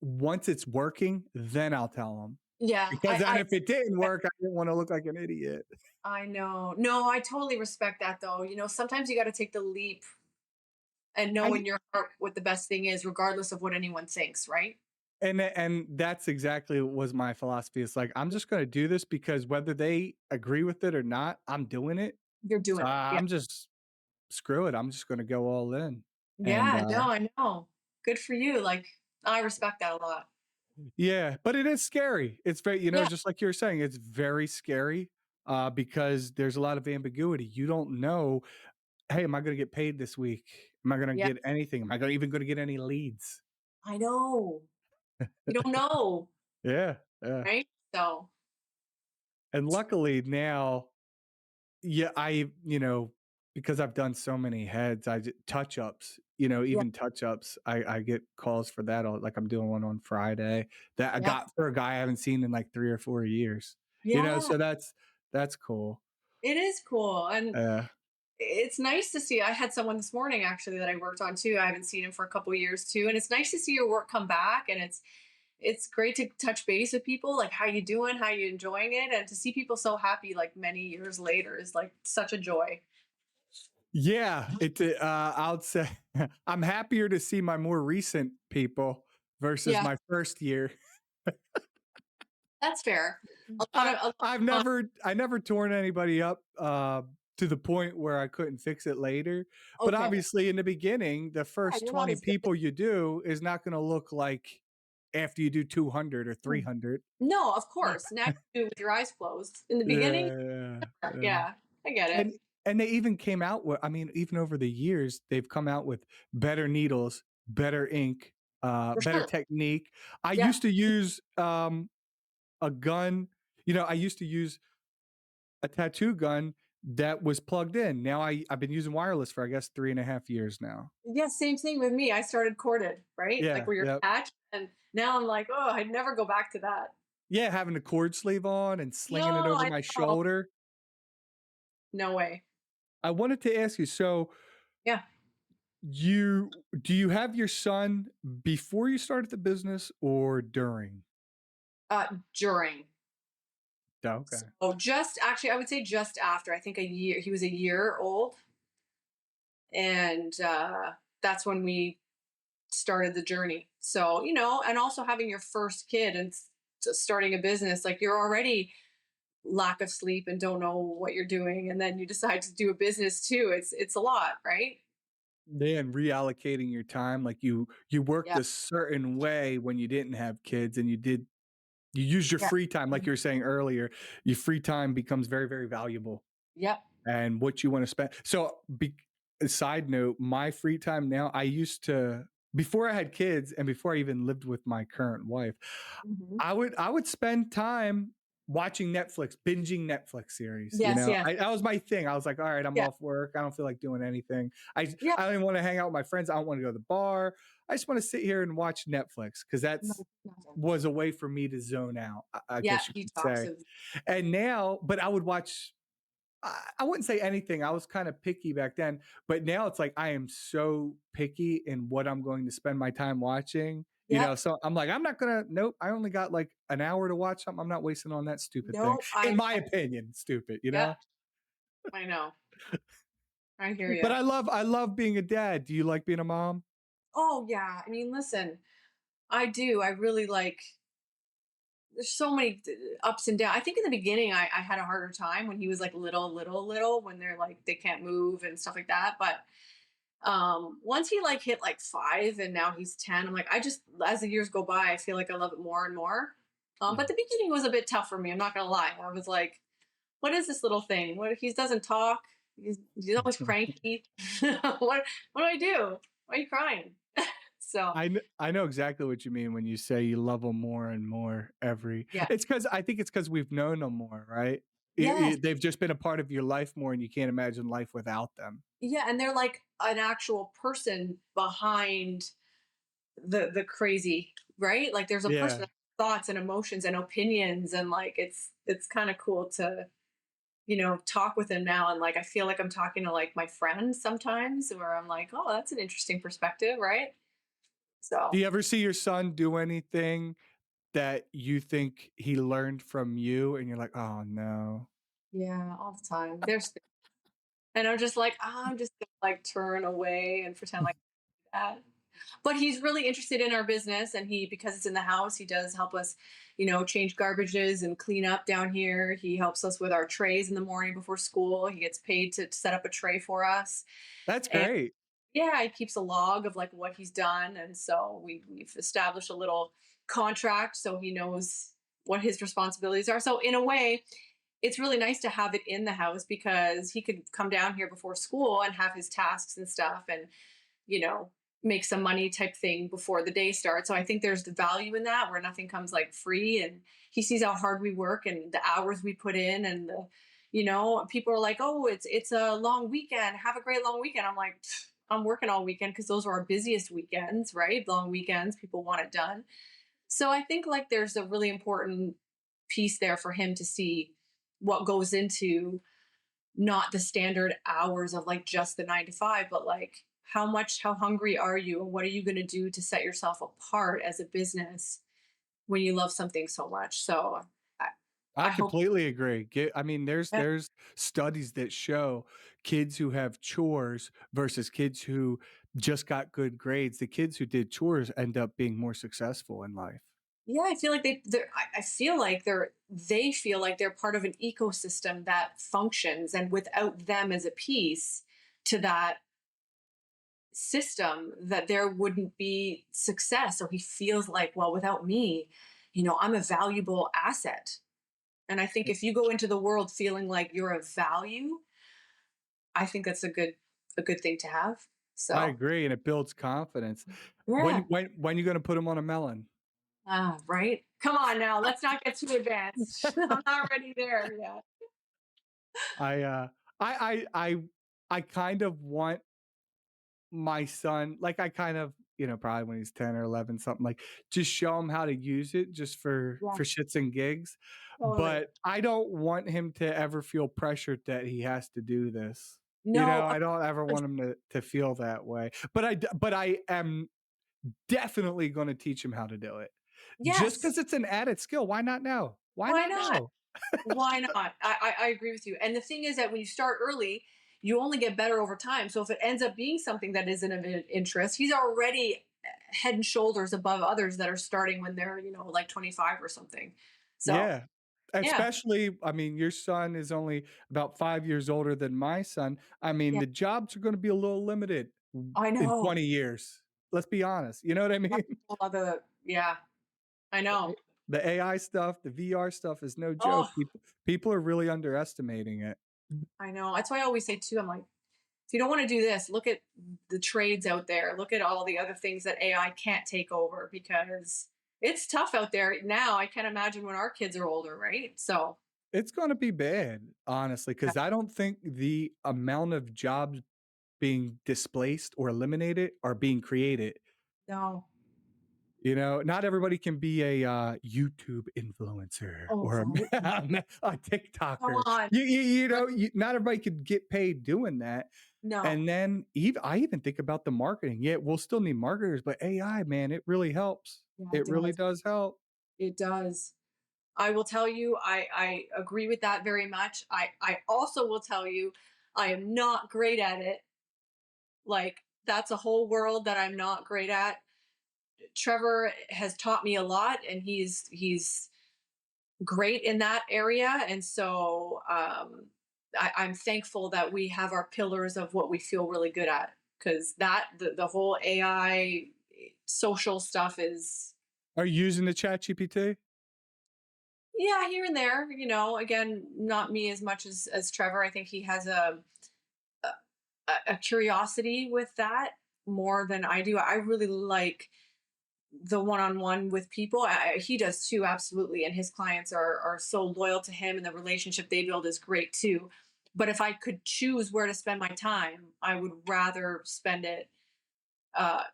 once it's working, then I'll tell them. Yeah. Because then if it didn't work, I didn't want to look like an idiot. I know. No, I totally respect that though. Sometimes you got to take the leap and know I in your heart what the best thing is, regardless of what anyone thinks, right? and that's exactly what was my philosophy. It's like, I'm just going to do this because whether they agree with it or not, I'm doing it. You're So doing it. Yeah. I'm just screw it. I'm just going to go all in. And Yeah. No, I know. Good for you. Like, I respect that a lot. yeah, but it is scary. It's very, Yeah. just like you're saying, it's very scary because there's a lot of ambiguity. You don't know, hey, am I going to get paid this week? Am I going to Yeah. get anything? Am I even going to get any leads? I know. You don't know. Yeah, yeah. Right. So, And luckily now, yeah, because I've done so many heads, touch ups, yeah. even touch ups, I get calls for that. Like I'm doing one on Friday that I Yeah. got for a guy I haven't seen in like 3 or 4 years. Yeah. So that's cool. It is cool. And Yeah. it's nice to see. I had someone this morning actually that I worked on too. I haven't seen him for a couple of years too, and it's nice to see your work come back. And it's great to touch base with people, like how you doing, how you enjoying it, and to see people so happy like many years later is like such a joy. Yeah, I'll say I'm happier to see my more recent people versus Yeah, my first year. that's fair. I A lot I've of I never torn anybody up, to the point where I couldn't fix it later, but okay. obviously in the beginning, the Yeah, first you're not 20 as good. people you do is not gonna look like after you do 200 or Mm. 300. No, of course. Now you do it with your eyes closed. In the beginning, Yeah. yeah, I get it. And they even came out with, I mean, even over the years, they've come out with better needles, better ink, For better sure. technique. I Yeah. used to use, a gun, I used to use a tattoo gun that was plugged in. Now I've been using wireless for, I guess, 3.5 years now. Yeah, same thing with me. I started corded, right? Like Yeah, where you're yep. attached. And now I'm like, oh, I'd never go back to that. Yeah, having the cord sleeve on and slinging it No, over I my know. shoulder. No way. I wanted to ask you, so Yeah. do you have your son before you started the business or during? During. Okay. So just actually, I would say just after. I think a year. He was a year old, and that's when we started the journey. So and also having your first kid and starting a business, like you're already lack of sleep and don't know what you're doing, and then you decide to do a business too. It's a lot, right? Then reallocating your time, like you worked Yeah. a certain way when you didn't have kids and you used your Yeah. free time, like Mhm. you were saying earlier, your free time becomes very, very valuable Yep. and what you want to spend. So a side note, my free time now, I used to, before I had kids and before I even lived with my current wife, Hmm. I would spend time watching Netflix, binging Netflix series. Yes. Yeah. That was my thing. I was like, all right, I'm Yeah. off work. I don't feel like doing anything. Yeah. I don't even want to hang out with my friends. I don't want to go to the bar. I just want to sit here and watch Netflix because No, that's nothing. was a way for me to zone out. I Yeah. guess you could Detox say. of. And now, but I would watch. I wouldn't say anything. I was kind of picky back then, but now it's like I am so picky in what I'm going to spend my time watching. Yep. So I'm like, I'm not gonna. Nope. I only got like an hour to watch something. I'm not wasting on that stupid thing. No, In my opinion, stupid. Yep. I know. I hear But you. I love being a dad. Do you like being a mom? Oh yeah. I mean, listen, I do. I really like. There's so many ups and downs. I think in the beginning, I had a harder time when he was like little, when they're like they can't move and stuff like that. But once he like hit like 5 and now he's 10, I'm like, I just as the years go by, I feel like I love it more and more. Yeah. But the beginning was a bit tough for me. I'm not gonna lie. I was like, what is this little thing? What he doesn't talk? He's always cranky. What do I do? Why are you crying? So I know exactly what you mean when you say you love them more and more every. yeah. It's because I think it's because we've known them more, right? Yes. They've just been a part of your life more, and you can't imagine life without them. Yeah, and they're like an actual person behind the crazy, right? Like there's a Yeah. person, thoughts and emotions and opinions, and like it's kind of cool to talk with him now, and like I feel like I'm talking to like my friends sometimes, where I'm like, oh, that's an interesting perspective, right? Do So you ever see your son do anything that you think he learned from you, and you're like, oh no? yeah, all the time and I'm just like, I'm just gonna like turn away and pretend like that. But he's really interested in our business, and he because it's in the house, he does help us change garbages and clean up down here. He helps us with our trays in the morning before school. He gets paid to set up a tray for us, That's and great. yeah, he keeps a log of like what he's done, and so we've established a little contract so he knows what his responsibilities are. So in a way, it's really nice to have it in the house because he could come down here before school and have his tasks and stuff, and you know, make some money type thing before the day starts. So I think there's the value in that where nothing comes like free, and he sees how hard we work and the hours we put in, and people are like, "Oh, it's a long weekend. Have a great long weekend." I'm like, I'm working all weekend because those are our busiest weekends, right? Long weekends, people want it done. So I think like there's a really important piece there for him to see what goes into not the standard hours of like just the 9 to 5, but like how hungry are you and what are you going to do to set yourself apart as a business when you love something so much. So I, I I hope. completely agree. I mean, Yeah, there's studies that show kids who have chores versus kids who just got good grades. The kids who did chores end up being more successful in life. yeah, I feel like I feel like they feel like they're part of an ecosystem that functions, and without them as a piece to that system, that there wouldn't be success. So he feels like, well, without me, I'm a valuable asset. And I think if you go into the world feeling like you're of value, I think that's a good thing to have. I So agree, and it builds confidence. yeah. When you gonna put them on a melon? Ah, right. Come on now. Let's not get too advanced. I'm not ready there yet. I I I I I kind of want my son, like I kind of, probably when he's 10 or 11, something like, just show him how to use it just Yeah, for shits and gigs. totally. But I don't want him to ever feel pressured that he has to do this. No, I don't ever course. want him to feel that way. But I am definitely going to teach him how to do it. Just Yes. because it's an added skill, why not now? Why Why not not? now? Why not? I agree with you. And the thing is that when you start early, you only get better over time. So if it ends up being something that isn't of interest, he's already head and shoulders above others that are starting when they're, like 25 or something. So Yeah. yeah, Especially, I mean, your son is only about 5 years older than my son. I mean, yeah, the jobs are gonna be a little limited I in know. 20 years. Let's be honest, you know what I That's mean? a whole other, yeah, I know. The AI stuff, the VR stuff is no Oh, joke. People are really underestimating it. I know. That's why I always say too, I'm like, if you don't want to do this, look at the trades out there. Look at all the other things that AI can't take over, because it's tough out there now. I can't imagine when our kids are older, right? So, It's gonna be bad, honestly, yeah, because I don't think the amount of jobs being displaced or eliminated are being created. no. Not everybody can be a YouTube influencer Oh, or right. a Come TikToker. on. Not everybody could get paid doing that. No. And then I even think about the marketing. Yeah, we'll still need marketers, but AI, man, it really helps. Yeah, it It really does. does help. It does. I will tell you, I agree with that very much. I also will tell you, I am not great at it. Like, that's a whole world that I'm not great at. Trevor has taught me a lot, and he's great in that area. And so I'm thankful that we have our pillars of what we feel really good at, because the whole AI social stuff is, Are you using the chat GPT? yeah, here and there. Again, not me as much as Trevor. I think he has a curiosity with that more than I do. I really like the one-on-one with people. He does too, absolutely, and his clients are so loyal to him, and the relationship they build is great too. But if I could choose where to spend my time, I would rather spend it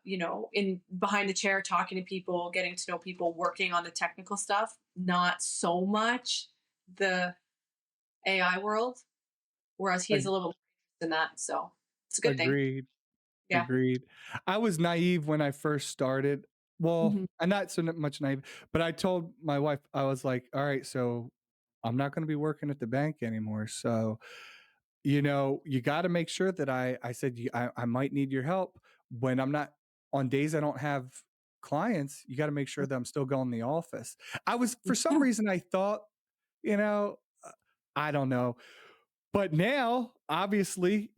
in behind the chair, talking to people, getting to know people, working on the technical stuff, not so much the AI world. Whereas he's a Ag- little in that, so it's a good thing. Agreed. Yeah. Agreed. I was naive when I first started. Well, Mhm. I'm not so much naive, but I told my wife, I was like, all right, so I'm not going to be working at the bank anymore. So, you got to make sure that I said, I might need your help when I'm not on days I don't have clients. You got to make sure that I'm still going to the office. For some Yeah. reason, I thought, you know, uh, I don't know. But now, obviously,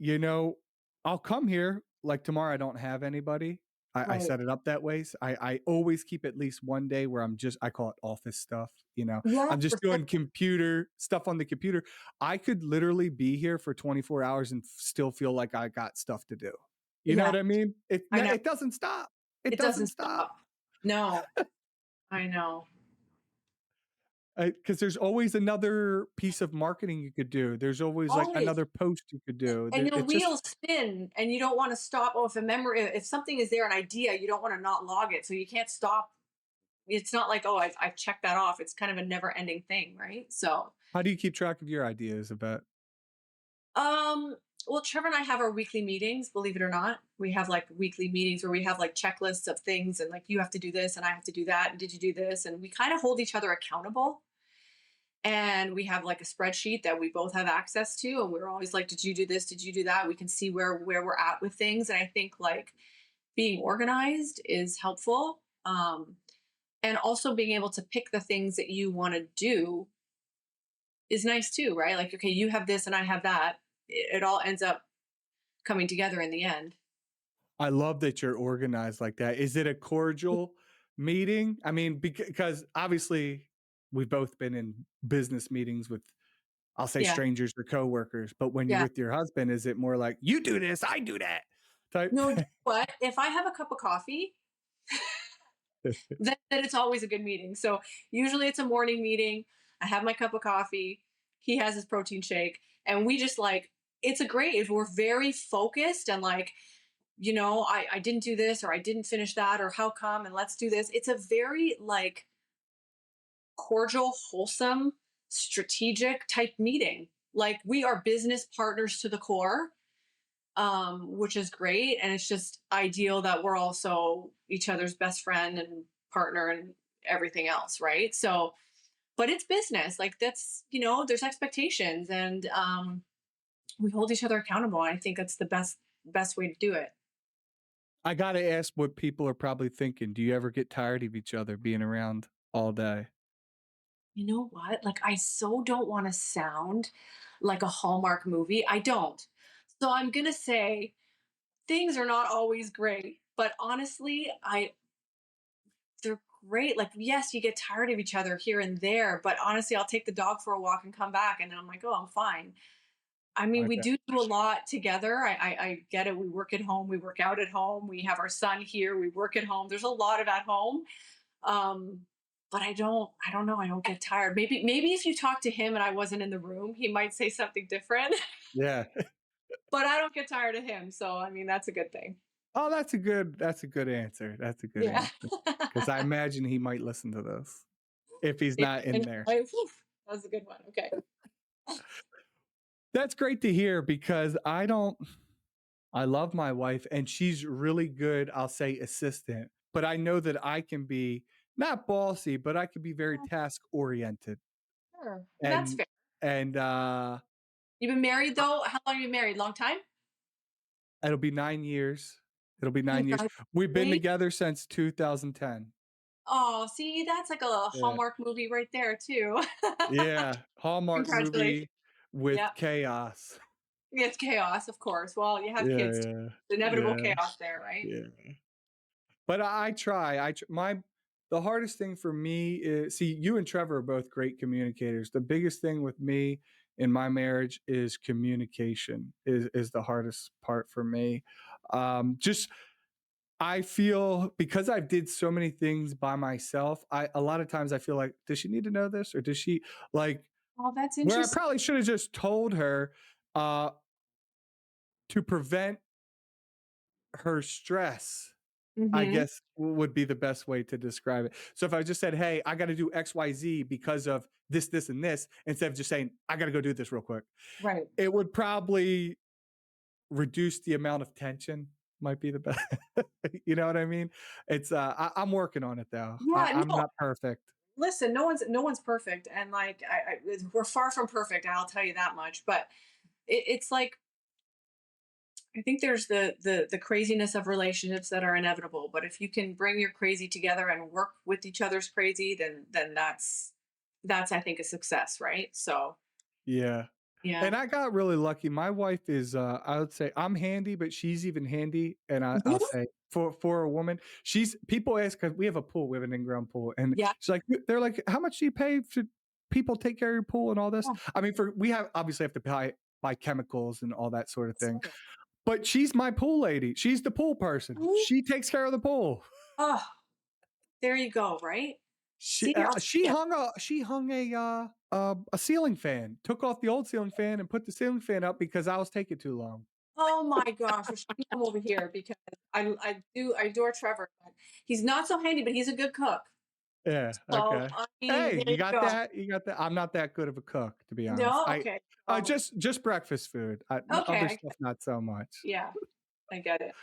I'll come here. Like tomorrow, I don't have anybody. I Right. set it up that way. So I always keep at least one day where I call it office stuff. Yeah, I'm for just sure. doing computer stuff on the computer. I could literally be here for 24 hours and still feel like I got stuff to do. You know Yeah, what I mean? I know. It doesn't stop. It It doesn't doesn't stop. stop. No, I know. Because there's always another piece of marketing you could do. There's always like Always. another post you could do. And your It's just wheels spin, and you don't want to stop. Oh, if something is there, an idea, you don't want to not log it. So you can't stop. It's not like, oh, I've checked that off. It's kind of a never ending thing, right? So, how do you keep track of your ideas about? um, well, Trevor and I have our weekly meetings, believe it or not. We have like weekly meetings where we have like checklists of things, and like, you have to do this and I have to do that. And did you do this? And we kind of hold each other accountable. And we have like a spreadsheet that we both have access to, and we're always like, did you do this, did you do that? We can see where we're at with things. And I think like being organized is helpful. And also being able to pick the things that you want to do is nice too, right? Like, okay, you have this and I have that. It all ends up coming together in the end. I love that you're organized like that. Is it a cordial meeting? I mean, because obviously we've both been in business meetings with, I'll say Yeah. strangers or coworkers, but when you're Yeah. with your husband, is it more like you do this, I do that type? No, what? If I have a cup of coffee, then it's always a good meeting. So usually it's a morning meeting. I have my cup of coffee. He has his protein shake. And we just like, it's a great, we're very focused and like, I didn't do this or I didn't finish that or how come and let's do this. It's a very like cordial, wholesome, strategic type meeting. Like we are business partners to the core, which is great. And it's just ideal that we're also each other's best friend and partner and everything else, right? So, but it's business. Like that's, there's expectations and we hold each other accountable. And I think that's the best way to do it. I got to ask what people are probably thinking. Do you ever get tired of each other being around all day? You know what? Like, I so don't want to sound like a Hallmark movie. I don't. So I'm going to say things are not always great, but honestly, they're great. Like, yes, you get tired of each other here and there, but honestly, I'll take the dog for a walk and come back and then I'm like, oh, I'm fine. I mean, we Okay. do a lot together. I get it. We work at home. We work out at home. We have our son here. We work at home. There's a lot of at home. Um, but I don't know. I don't get tired. Maybe if you talk to him and I wasn't in the room, he might say something different. Yeah. But I don't get tired of him. So I mean, that's a good thing. Oh, that's a good answer. That's a good Yeah. answer. Because I imagine he might listen to this if he's Yeah, not in and there. that was a good one. Okay. That's great to hear because I love my wife and she's really good, I'll say assistant, but I know that I can be not bossy, but I can be very Yeah, task oriented. sure. That's And fair. and You've been married though? How long are you married? Long time? it'll be 9 years. It'll be Oh my 9 years. God. We've been Really? together since 2010. Oh, see, that's like a Yeah. Hallmark movie right there too. Yeah, Hallmark Congratulations. movie with Yeah. chaos. It's chaos, of course. Well, you have Yeah, kids. yeah. Inevitable Yeah, chaos there, right? yeah. But I try. The hardest thing for me is, see, you and Trevor are both great communicators. The biggest thing with me in my marriage is communication is the hardest part for me. Just I feel because I did so many things by myself, a lot of times I feel like, does she need to know this? Or does she like Oh, that's where I interesting. probably should have just told her uh to prevent her stress, I Hmm. guess would be the best way to describe it. So if I just said, "Hey, I got to do XYZ because of this, this, and this," instead of just saying, "I got to go do this real quick," Right. it would probably reduce the amount of tension. Might be the best. You know what I mean? It's I'm working on it though. Yeah, I'm no. not perfect. Listen, no one's perfect, and like we're far from perfect. I'll tell you that much. But it's like I think there's the craziness of relationships that are inevitable. But if you can bring your crazy together and work with each other's crazy, then that's I think a success, right? So Yeah. yeah. And I got really lucky. My wife is I would say I'm handy, but she's even handy. And I'll Mhm. say for a woman, she's people ask because we have a pool, we have an in-ground pool. And Yeah. she's like, they're like, how much do you pay for people take care of your pool and all this? Yeah. I mean, we have obviously have to buy chemicals and all that sort of thing. So, But she's my pool lady. She's the pool person. mhm. She takes care of the pool. Oh, there you go. Right. She See, I'll tell you. she hung a ceiling fan. Took off the old ceiling fan and put the ceiling fan up because I was taking too long. Oh my gosh, well, she can come over here because I adore Trevor. But he's not so handy, but he's a good cook. Yeah, So okay. I mean, Hey, there you go. you got that. I'm not that good of a cook, to be honest. No, okay. Just breakfast food. Okay, Other stuff, not so much. yeah, I get it.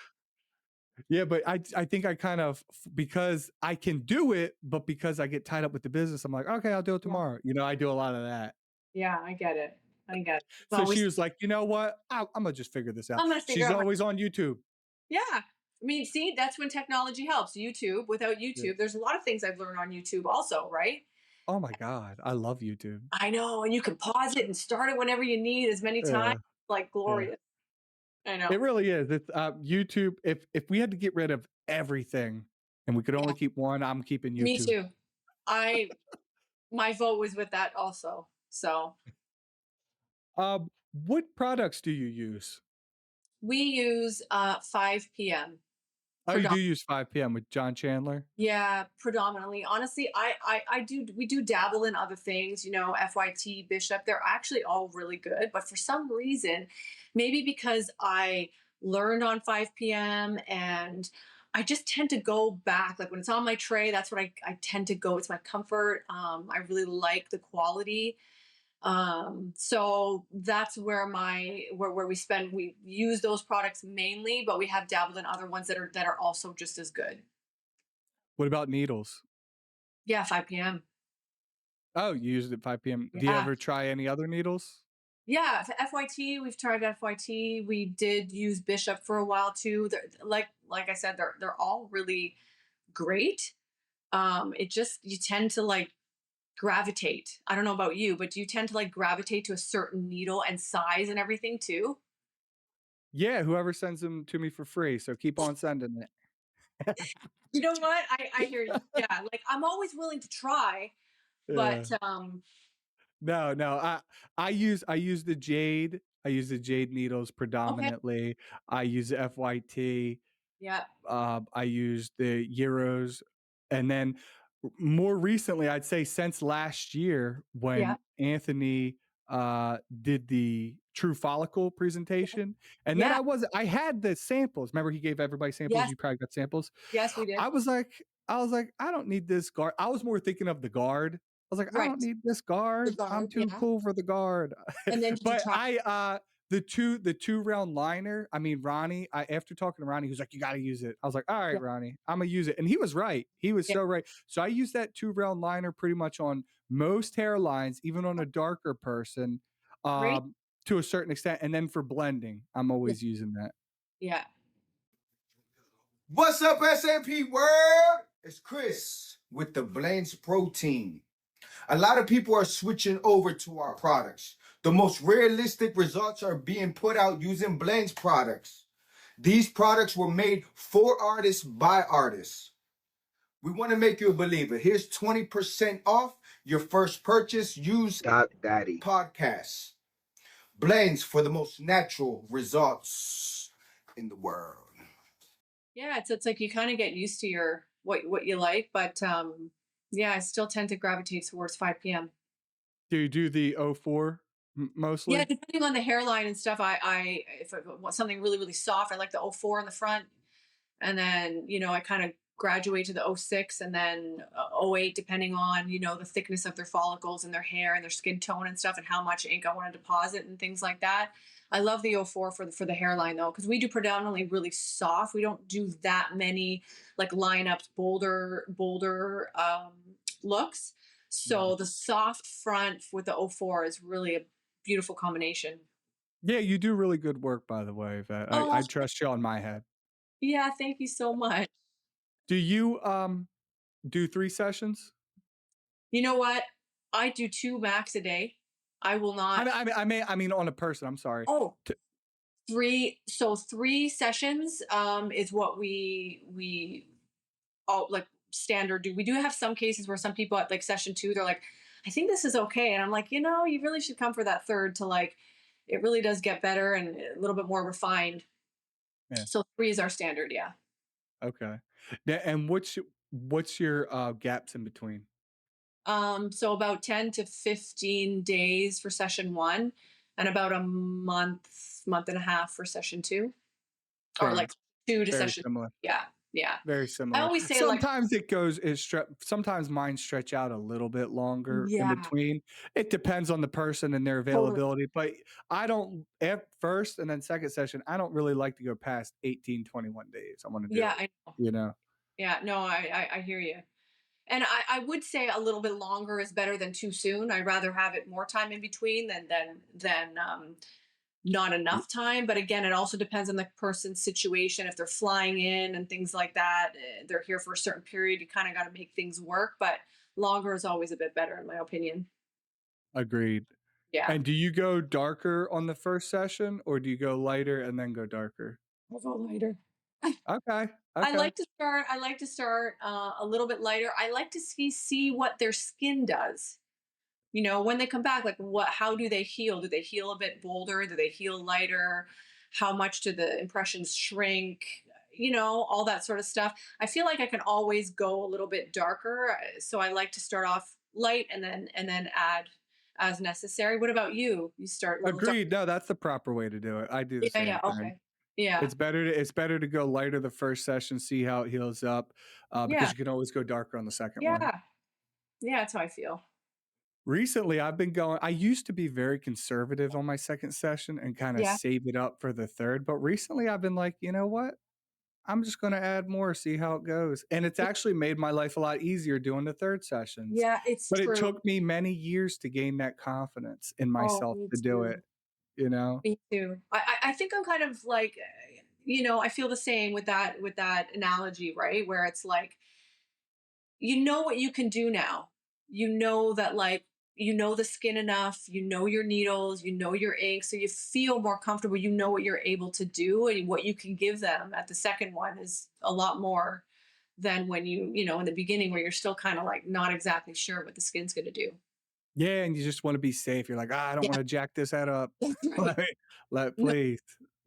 Yeah, but I think I kind of, because I can do it, but because I get tied up with the business, I'm like, okay, I'll do it Yeah. tomorrow. You know, I do a lot of that. Yeah, I get it. I get it. So Well, she was like, you know what? I'm gonna just figure this out. I'm gonna figure She's out my always on YouTube. yeah. I mean, see, that's when technology helps. YouTube, without Yeah. YouTube, there's a lot of things I've learned on YouTube also, right? Oh my God, I love YouTube. I know, and you can pause it and start it whenever you need, as many times. Yeah, Like yeah. glorious. I It know. really is. It's YouTube. If we had to get rid of everything and we could Yeah, only keep one, I'm keeping me YouTube. too. I My vote was with that also. So What products do you use? we use 5 p.m. Oh, you do use 5 p.m. with John Chandler? Yeah, predominantly. Honestly, I do we do dabble in other things, FYT, Bishop. They're actually all really good, but for some reason, maybe because I learned on 5 p.m. and I just tend to go back. Like when it's on my tray, that's what I tend to go. It's my comfort. I really like the quality. So that's where where we use those products mainly, but we have dabbled in other ones that are also just as good. What about needles? Yeah, 5 p.m. Oh, you used it 5 p.m. Do you Yeah. ever try any other needles? Yeah, for FYT, we've tried FYT. We did use Bishop for a while too. Like I said, they're all really great. It just you tend to like gravitate. I don't know about you, but do you tend to like gravitate to a certain needle and size and everything too? Yeah, whoever sends them to me for free. So keep on sending it. You know what? I hear you. Yeah, like I'm always willing to try, Yeah. but No, no. I use the jade. I use the jade needles okay. predominantly. I use FYT. Yeah. I use the Euros, and then more recently, I'd say since last year Yeah. when Anthony did the True Follicle presentation, and then Yeah. I had the samples. Remember, he gave everybody samples. Yes. You probably got samples. Yes, we did. I was like, I don't need this guard. I was more thinking of the guard. I was like, I don't Right. need this The guard. I'm guard, too yeah. cool for the guard. And then did you But try? the two round liner. I mean, Ronnie. After talking to Ronnie, he was like, "You got to use it." I was like, "All right, Yeah. Ronnie, I'm gonna use it," and he was right. He was Yeah. so right. So I use that 2 round liner pretty much on most hairlines, even on a darker person, Great. to a certain extent. And then for blending, I'm Yeah. always using that. Yeah. What's up, SMP world? It's Chris with the Blends Protein. A lot of people are switching over to our products. The most realistic results are being put out using Blends products. These products were made for artists by artists. We want to make you a believer. Here's 20% off your first purchase. Use Dattie podcast. Blends for the most natural results in the world. Yeah, it's like you kind of get used to your what you like, but yeah, I still tend to gravitate towards 5 p.m. Do you do the 04 Yeah, mostly? depending on the hairline and stuff, I if I want something really really soft, I like the 04 in the front, and then I kind of graduate to the 06 and then 08 depending on the thickness of their follicles and their hair and their skin tone and stuff and how much ink I want to deposit and things like that. I love the 04 for the hairline though, because we do predominantly really soft. We don't do that many like lineups, bolder looks. So the soft front with the 04 is really a beautiful combination. Yeah, you do really good work, by the way, Yvette. I Oh, trust you on my head. yeah, thank you so much. Do you do 3 sessions? You know what? I do 2 max a day. I will not. I mean on a person. I'm sorry. Oh, T- 3. So 3 sessions is what we all like standard do. We do have some cases where some people at like session 2 they're like, I think this is okay, and I'm like, you really should come for that third to like. It really does get better and a little bit more refined. Yeah. So 3 is our standard. Yeah. Okay. Yeah, and what's your gaps in between? So about 10 to 15 days for session 1 and about a month and a half for session 2 or Same. like 2 to Very session. similar. Yeah. Yeah. Very I similar. always say like, Sometimes it goes sometimes mine stretch out a little bit longer in yeah, between. It depends on the person and their totally. availability, but I don't at first and then second session, I don't really like to go past 18, 21 days. I want to do Yeah, it, I know. you know. Yeah, no, I hear you. And I would say a little bit longer is better than too soon. I'd rather have it more time in between than not enough time. But again, it also depends on the person's situation. If they're flying in and things like that, they're here for a certain period. You kind of got to make things work. But longer is always a bit better, in my opinion. Agreed. Yeah. And do you go darker on the first session or do you go lighter and then go darker? I'll go lighter. Okay. I Okay. like to start. I like to start a little bit lighter. I like to see what their skin does. You know, when they come back, like what? How do they heal? Do they heal a bit bolder? Do they heal lighter? How much do the impressions shrink? You know, all that sort of stuff. I feel like I can always go a little bit darker, so I like to start off light and then add as necessary. What about you? You start a little dark. Agreed. No, that's the proper way to do it. I do the Yeah, same yeah, thing. okay, yeah, It's better to go lighter the first session, see how it heals up, because yeah, you can always go darker on the second one. yeah, yeah. That's how I feel. Recently, I used to be very conservative on my second session and kind of Yeah. save it up for the third. But recently, I've been like, you know what? I'm just going to add more, see how it goes. And it's actually made my life a lot easier doing the third sessions. Yeah, it's But it true. took me many years to gain that confidence in Oh, myself me to do it, too. you know? Me too. I think I'm kind of like, I feel the same with that analogy, right? Where it's like, you know what you can do now. You know that like you know the skin enough, you know your needles, you know your ink, so you feel more comfortable. You know what you're able to do and what you can give them at the second one is a lot more than when in the beginning where you're still kind of like not exactly sure what the skin's going to do. Yeah, and you just wanna be safe. You're like, "Ah, I don't Yeah, wanna jack this head up. that's right. Let me No, please."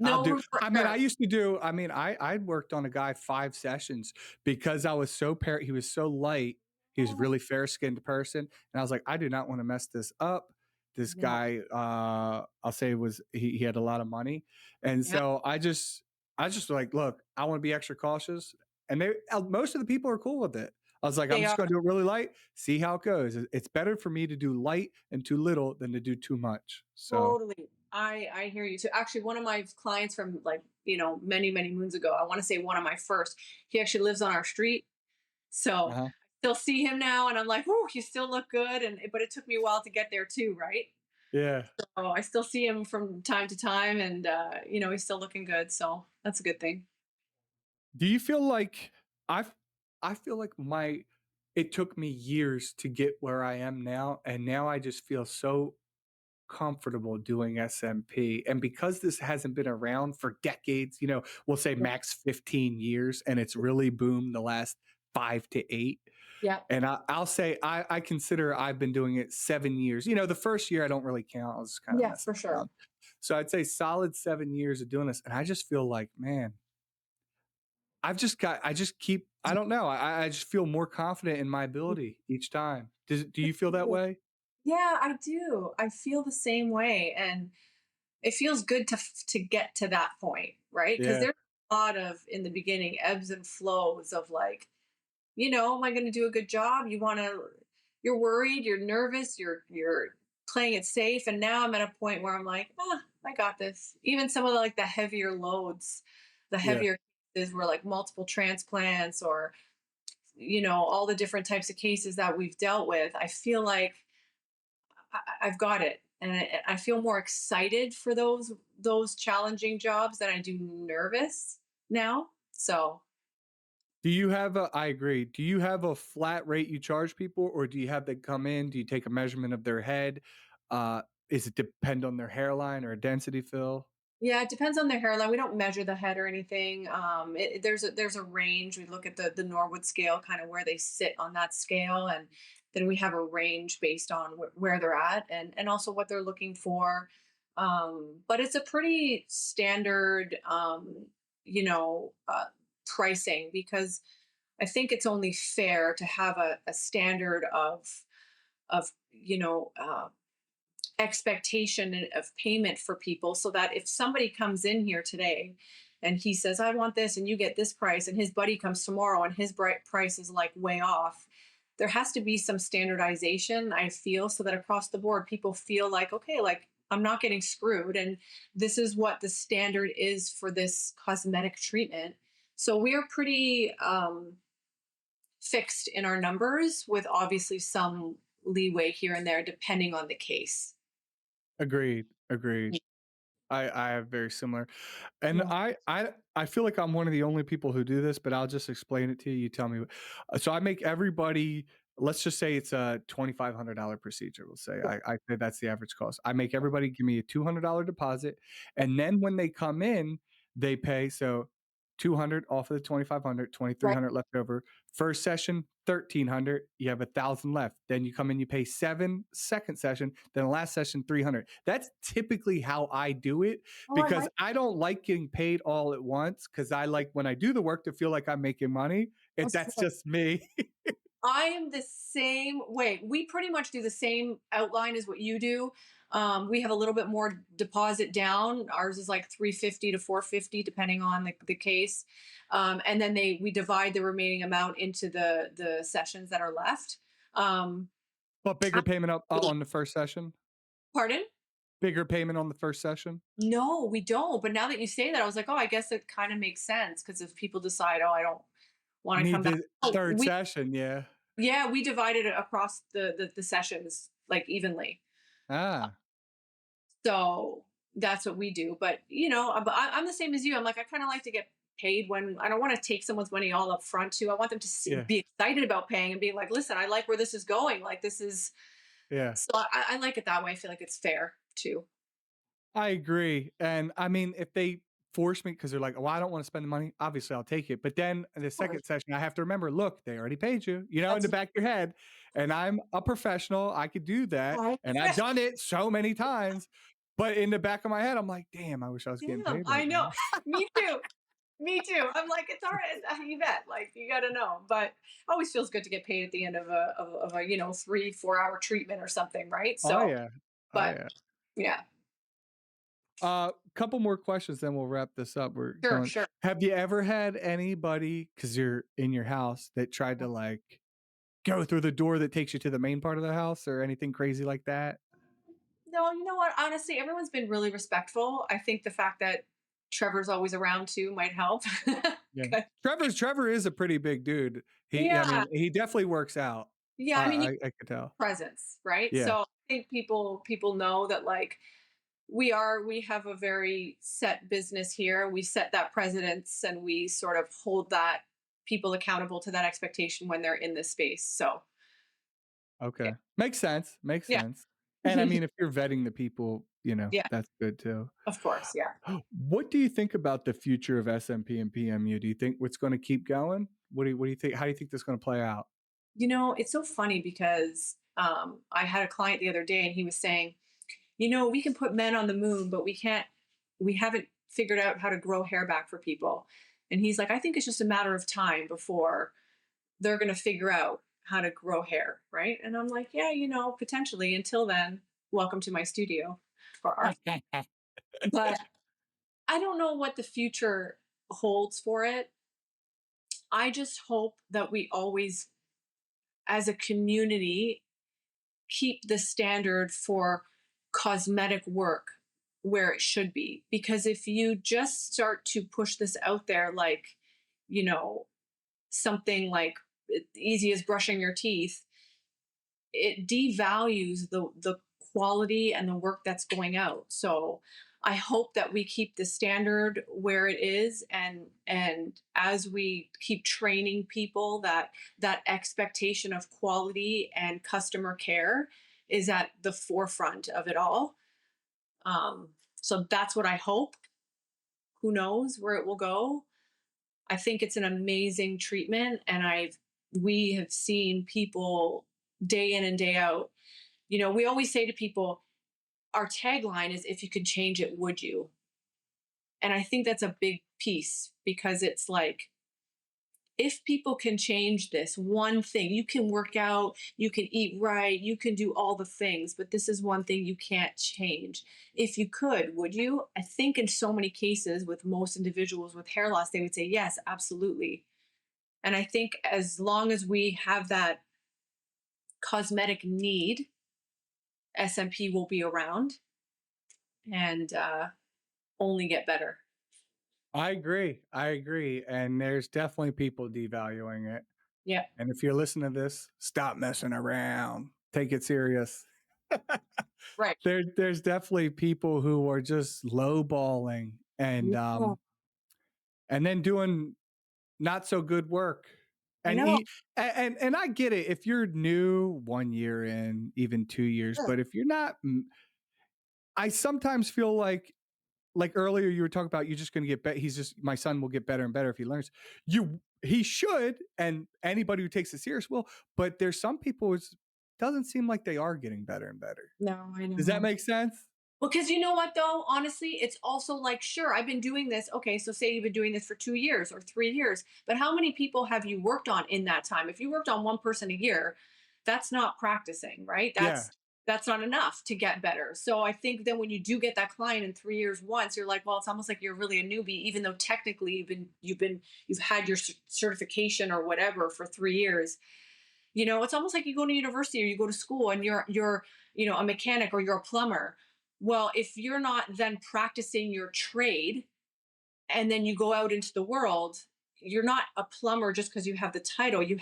I'll no do room for I mean, I error. used to do I mean, I worked on a guy 5 sessions because I was so he was so light. He was Oh, really fair-skinned person, and I was like, "I do not wanna mess this up." This no. guy, I'll say he had a lot of money, and Yeah. so I just like, "Look, I wanna be extra cautious," and most of the people are cool with it. I was like, "I'm They just are. gonna do it really light, see how it goes." It's better for me to do light and too little than to do too much. So, Totally. I hear you too. Actually, one of my clients from like, many, many moons ago, I want to say one of my first, he actually lives on our street. So uh-huh. I still see him now and I'm like, oh, you still look good. But it took me a while to get there too, right? Yeah. So I still see him from time to time and he's still looking good. So that's a good thing. Do you feel like I've I feel like it took me years to get where I am now, and now I just feel so comfortable doing SMP. And because this hasn't been around for decades, we'll say Yeah. max 15 years, and it's really boomed the last 5 to 8. Yeah. And I'll say I consider I've been doing it 7 years. The first year I don't really count. I was just kind of Yeah, messing for sure. around. So I'd say solid 7 years of doing this. And I just feel like, man, I don't know. I just feel more confident in my ability each time. Do you feel that way? Yeah, I do. I feel the same way. And it feels good to get to that point, right? Because Yeah. there's a lot of in the beginning ebbs and flows of like, am I going to do a good job? You're worried, you're nervous, you're playing it safe, and now I'm at a point where I'm like, I got this. Even some of the, like the heavier loads, the Yeah. heavier cases were like multiple transplants or all the different types of cases that we've dealt with. I feel like I've got it, and I feel more excited for those challenging jobs than I do nervous now. So I agree. Do you have a flat rate you charge people, or do you have them come in? Do you take a measurement of their head? Uh, is it depend on their hairline or a density fill? yeah, it depends on their hairline. We don't measure the head or anything. There's a range. We look at the Norwood scale, kind of where they sit on that scale, and then we have a range based on where they're at and also what they're looking for. But it's a pretty standard, you know, uh, pricing because I think it's only fair to have a standard of expectation of payment for people so that if somebody comes in here today and he says, I want this and you get this price, and his buddy comes tomorrow and his price is like way off. There has to be some standardization, I feel, so that across the board people feel like, okay, like I'm not getting screwed, and this is what the standard is for this cosmetic treatment. So we are pretty fixed in our numbers, with obviously some leeway here and there depending on the case. Agreed. Agreed. I have very similar. And Yeah. I feel like I'm one of the only people who do this, but I'll just explain it to you. You tell me. So I make everybody, let's just say it's a $2,500 procedure. We'll say I say that's the average cost. I make everybody give me a $200 deposit, and then when they come in, they pay, so 200 off of the 2,500, Right. 2,300 left over. First session, 1,300. You have 1,000 left. Then you come in, you pay 7. Second session, then the last session, 300. That's typically how I do it, Oh, I because like I don't like getting paid all at once, because I like when I do the work to feel like I'm making money. If that's that. just me. I am the same way. We pretty much do the same outline as what you do. We have a little bit more deposit down. Ours is like 350 to 450, depending on the case. And then we divide the remaining amount into the sessions that are left. But bigger payment up on the first session. Pardon? Bigger payment on the first session. No, we don't. But now that you say that, I was like, oh, I guess it kind of makes sense, because if people decide, oh, I don't want to come Need back. the Oh, third session, yeah. yeah, we divided it across the sessions like evenly. Ah, So that's what we do. But but I'm the same as you. I'm like, I kind of like to get paid when I don't want to take someone's money all up front too. I want them to yeah, be excited about paying and being like, listen, I like where this is going. Like this is, yeah. so I like it that way. I feel like it's fair too. I agree. And I mean, if they force me because they're like, "Oh, I don't want to spend the money," obviously I'll take it. But then in the Of course. second session, I have to remember, look, they already paid you, in That's the back of your head. And I'm a professional. I could do that. right. And I've done it so many times. But in the back of my head, I'm like, damn, I wish I was getting Damn, paid right I know. now. Me too. Me too. I'm like, it's all right, Yvette. Like, you got to know. But it always feels good to get paid at the end of a 3-4 hour treatment or something, right? Oh So, yeah. Oh but yeah. yeah, Couple more questions, then we'll wrap this up. We're sure, going. sure. Have you ever had anybody, because you're in your house, that tried to like go through the door that takes you to the main part of the house, or anything crazy like that? No, you know what? Honestly, everyone's been really respectful. I think the fact that Trevor's always around too might help. Yeah. Okay. Trevor is a pretty big dude. I Yeah. mean, he definitely works out. Yeah. I mean, I could tell. presence, right? Yeah. So I think people know that, like, we have a very set business here. We set that precedence, and we sort of hold that people accountable to that expectation when they're in this space. So Okay. yeah. Makes sense. Makes Yeah. sense. And I mean, if you're vetting the people, Yeah, that's good too. of course. Yeah. What do you think about the future of SMP and PMU? Do you think what's going to keep going? What do you think? How do you think this is going to play out? It's so funny because I had a client the other day, and he was saying, we can put men on the moon, but we haven't figured out how to grow hair back for people. And he's like, I think it's just a matter of time before they're going to figure out how to grow hair. Right. And I'm like, yeah, potentially. Until then, welcome to my studio for art. But I don't know what the future holds for it. I just hope that we always, as a community, keep the standard for cosmetic work where it should be. Because if you just start to push this out there, like, something like easy as brushing your teeth, it devalues the quality and the work that's going out. So I hope that we keep the standard where it is, and as we keep training people, that expectation of quality and customer care is at the forefront of it all. So that's what I hope. Who knows where it will go? I think it's an amazing treatment, and we have seen people day in and day out. We always say to people, our tagline is, if you could change it, would you? And I think that's a big piece, because it's like, if people can change this one thing, you can work out, you can eat right, you can do all the things, but this is one thing you can't change. If you could, would you? I think in so many cases with most individuals with hair loss, they would say, yes, absolutely. And I think as long as we have that cosmetic need, SMP will be around and only get better. I agree. I agree. And there's definitely people devaluing it. Yeah. And if you're listening to this, stop messing around. Take it serious. Right. There's definitely people who are just lowballing and Yeah. and then doing not so good work. I And know. and I get it if you're new 1 year in, even 2 years, Sure. but if you're not, I sometimes feel like earlier you were talking about you're just going to get better. My son will get better and better if he learns. He should, and anybody who takes it serious will. But there's some people it doesn't seem like they are getting better and better. No, I know. Does that make sense? Well, because you know what, though, honestly, it's also like, sure, I've been doing this. Okay, so say you've been doing this for 2 years or 3 years, but how many people have you worked on in that time? If you worked on one person a year, that's not practicing, right? Yeah. That's not enough to get better. So I think then when you do get that client in 3 years once, you're like, well, it's almost like you're really a newbie, even though technically you've had your certification or whatever for 3 years. You know, it's almost like you go to university or you go to school and you're a mechanic or you're a plumber. Well, if you're not then practicing your trade and then you go out into the world, you're not a plumber just because you have the title. Your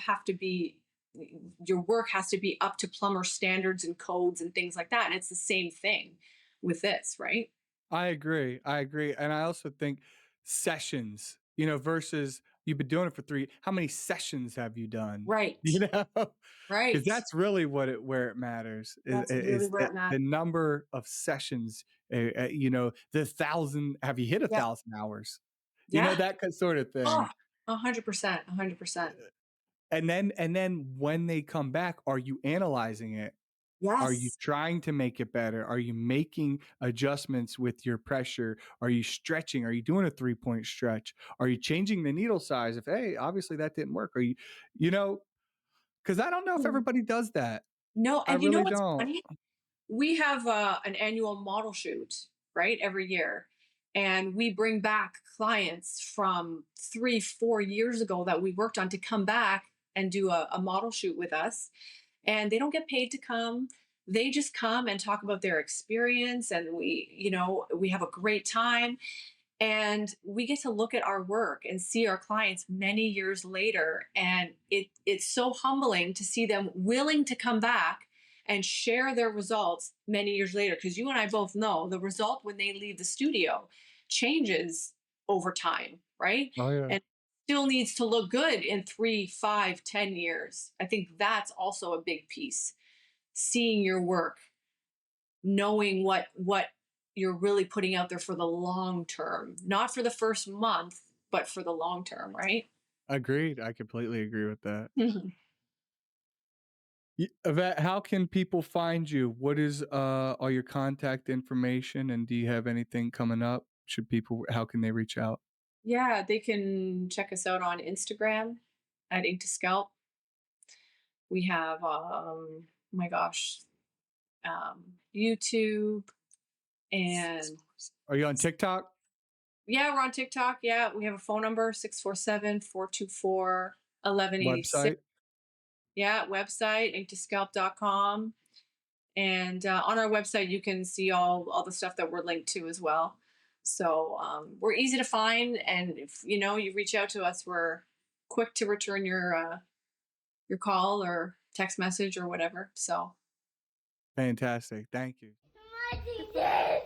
work has to be up to plumber standards and codes and things like that. And it's the same thing with this, right? I agree. And I also think sessions, versus you've been doing it for 3. How many sessions have you done? Right. Right. Because that's really where it matters. That's really where it matters. The number of sessions. The 1,000. Have you hit 1,000 hours? Yeah. That sort of thing. Oh, 100%. 100%. And then when they come back, are you analyzing it? Yes. Are you trying to make it better? Are you making adjustments with your pressure? Are you stretching? Are you doing a 3-point stretch? Are you changing the needle size? Hey, obviously that didn't work. Are you, because I don't know if everybody does that. No, and I really what's don't. funny? We have an annual model shoot, right, every year. And we bring back clients from 3-4 years ago that we worked on to come back and do a model shoot with us. And they don't get paid to come. They just come and talk about their experience. And we have a great time. And we get to look at our work and see our clients many years later. And it's so humbling to see them willing to come back and share their results many years later. Because you and I both know the result when they leave the studio changes over time, right? Oh, yeah. And still needs to look good in 3, 5, 10 years. I think that's also a big piece. Seeing your work, knowing what you're really putting out there for the long term, not for the first month, but for the long term, right? Agreed. I completely agree with that. Yvette, how can people find you? What is all your contact information, and do you have anything coming up? How can they reach out? Yeah, they can check us out on Instagram at Ink2Scalp. We have, YouTube, and Are you on TikTok? yeah, we're on TikTok. Yeah, we have a phone number 647-424-1186. Website? Yeah, website Ink2Scalp.com. And on our website, you can see all the stuff that we're linked to as well. So we're easy to find, and if you reach out to us, we're quick to return your call or text message or whatever. So Fantastic. Thank you. Daddy.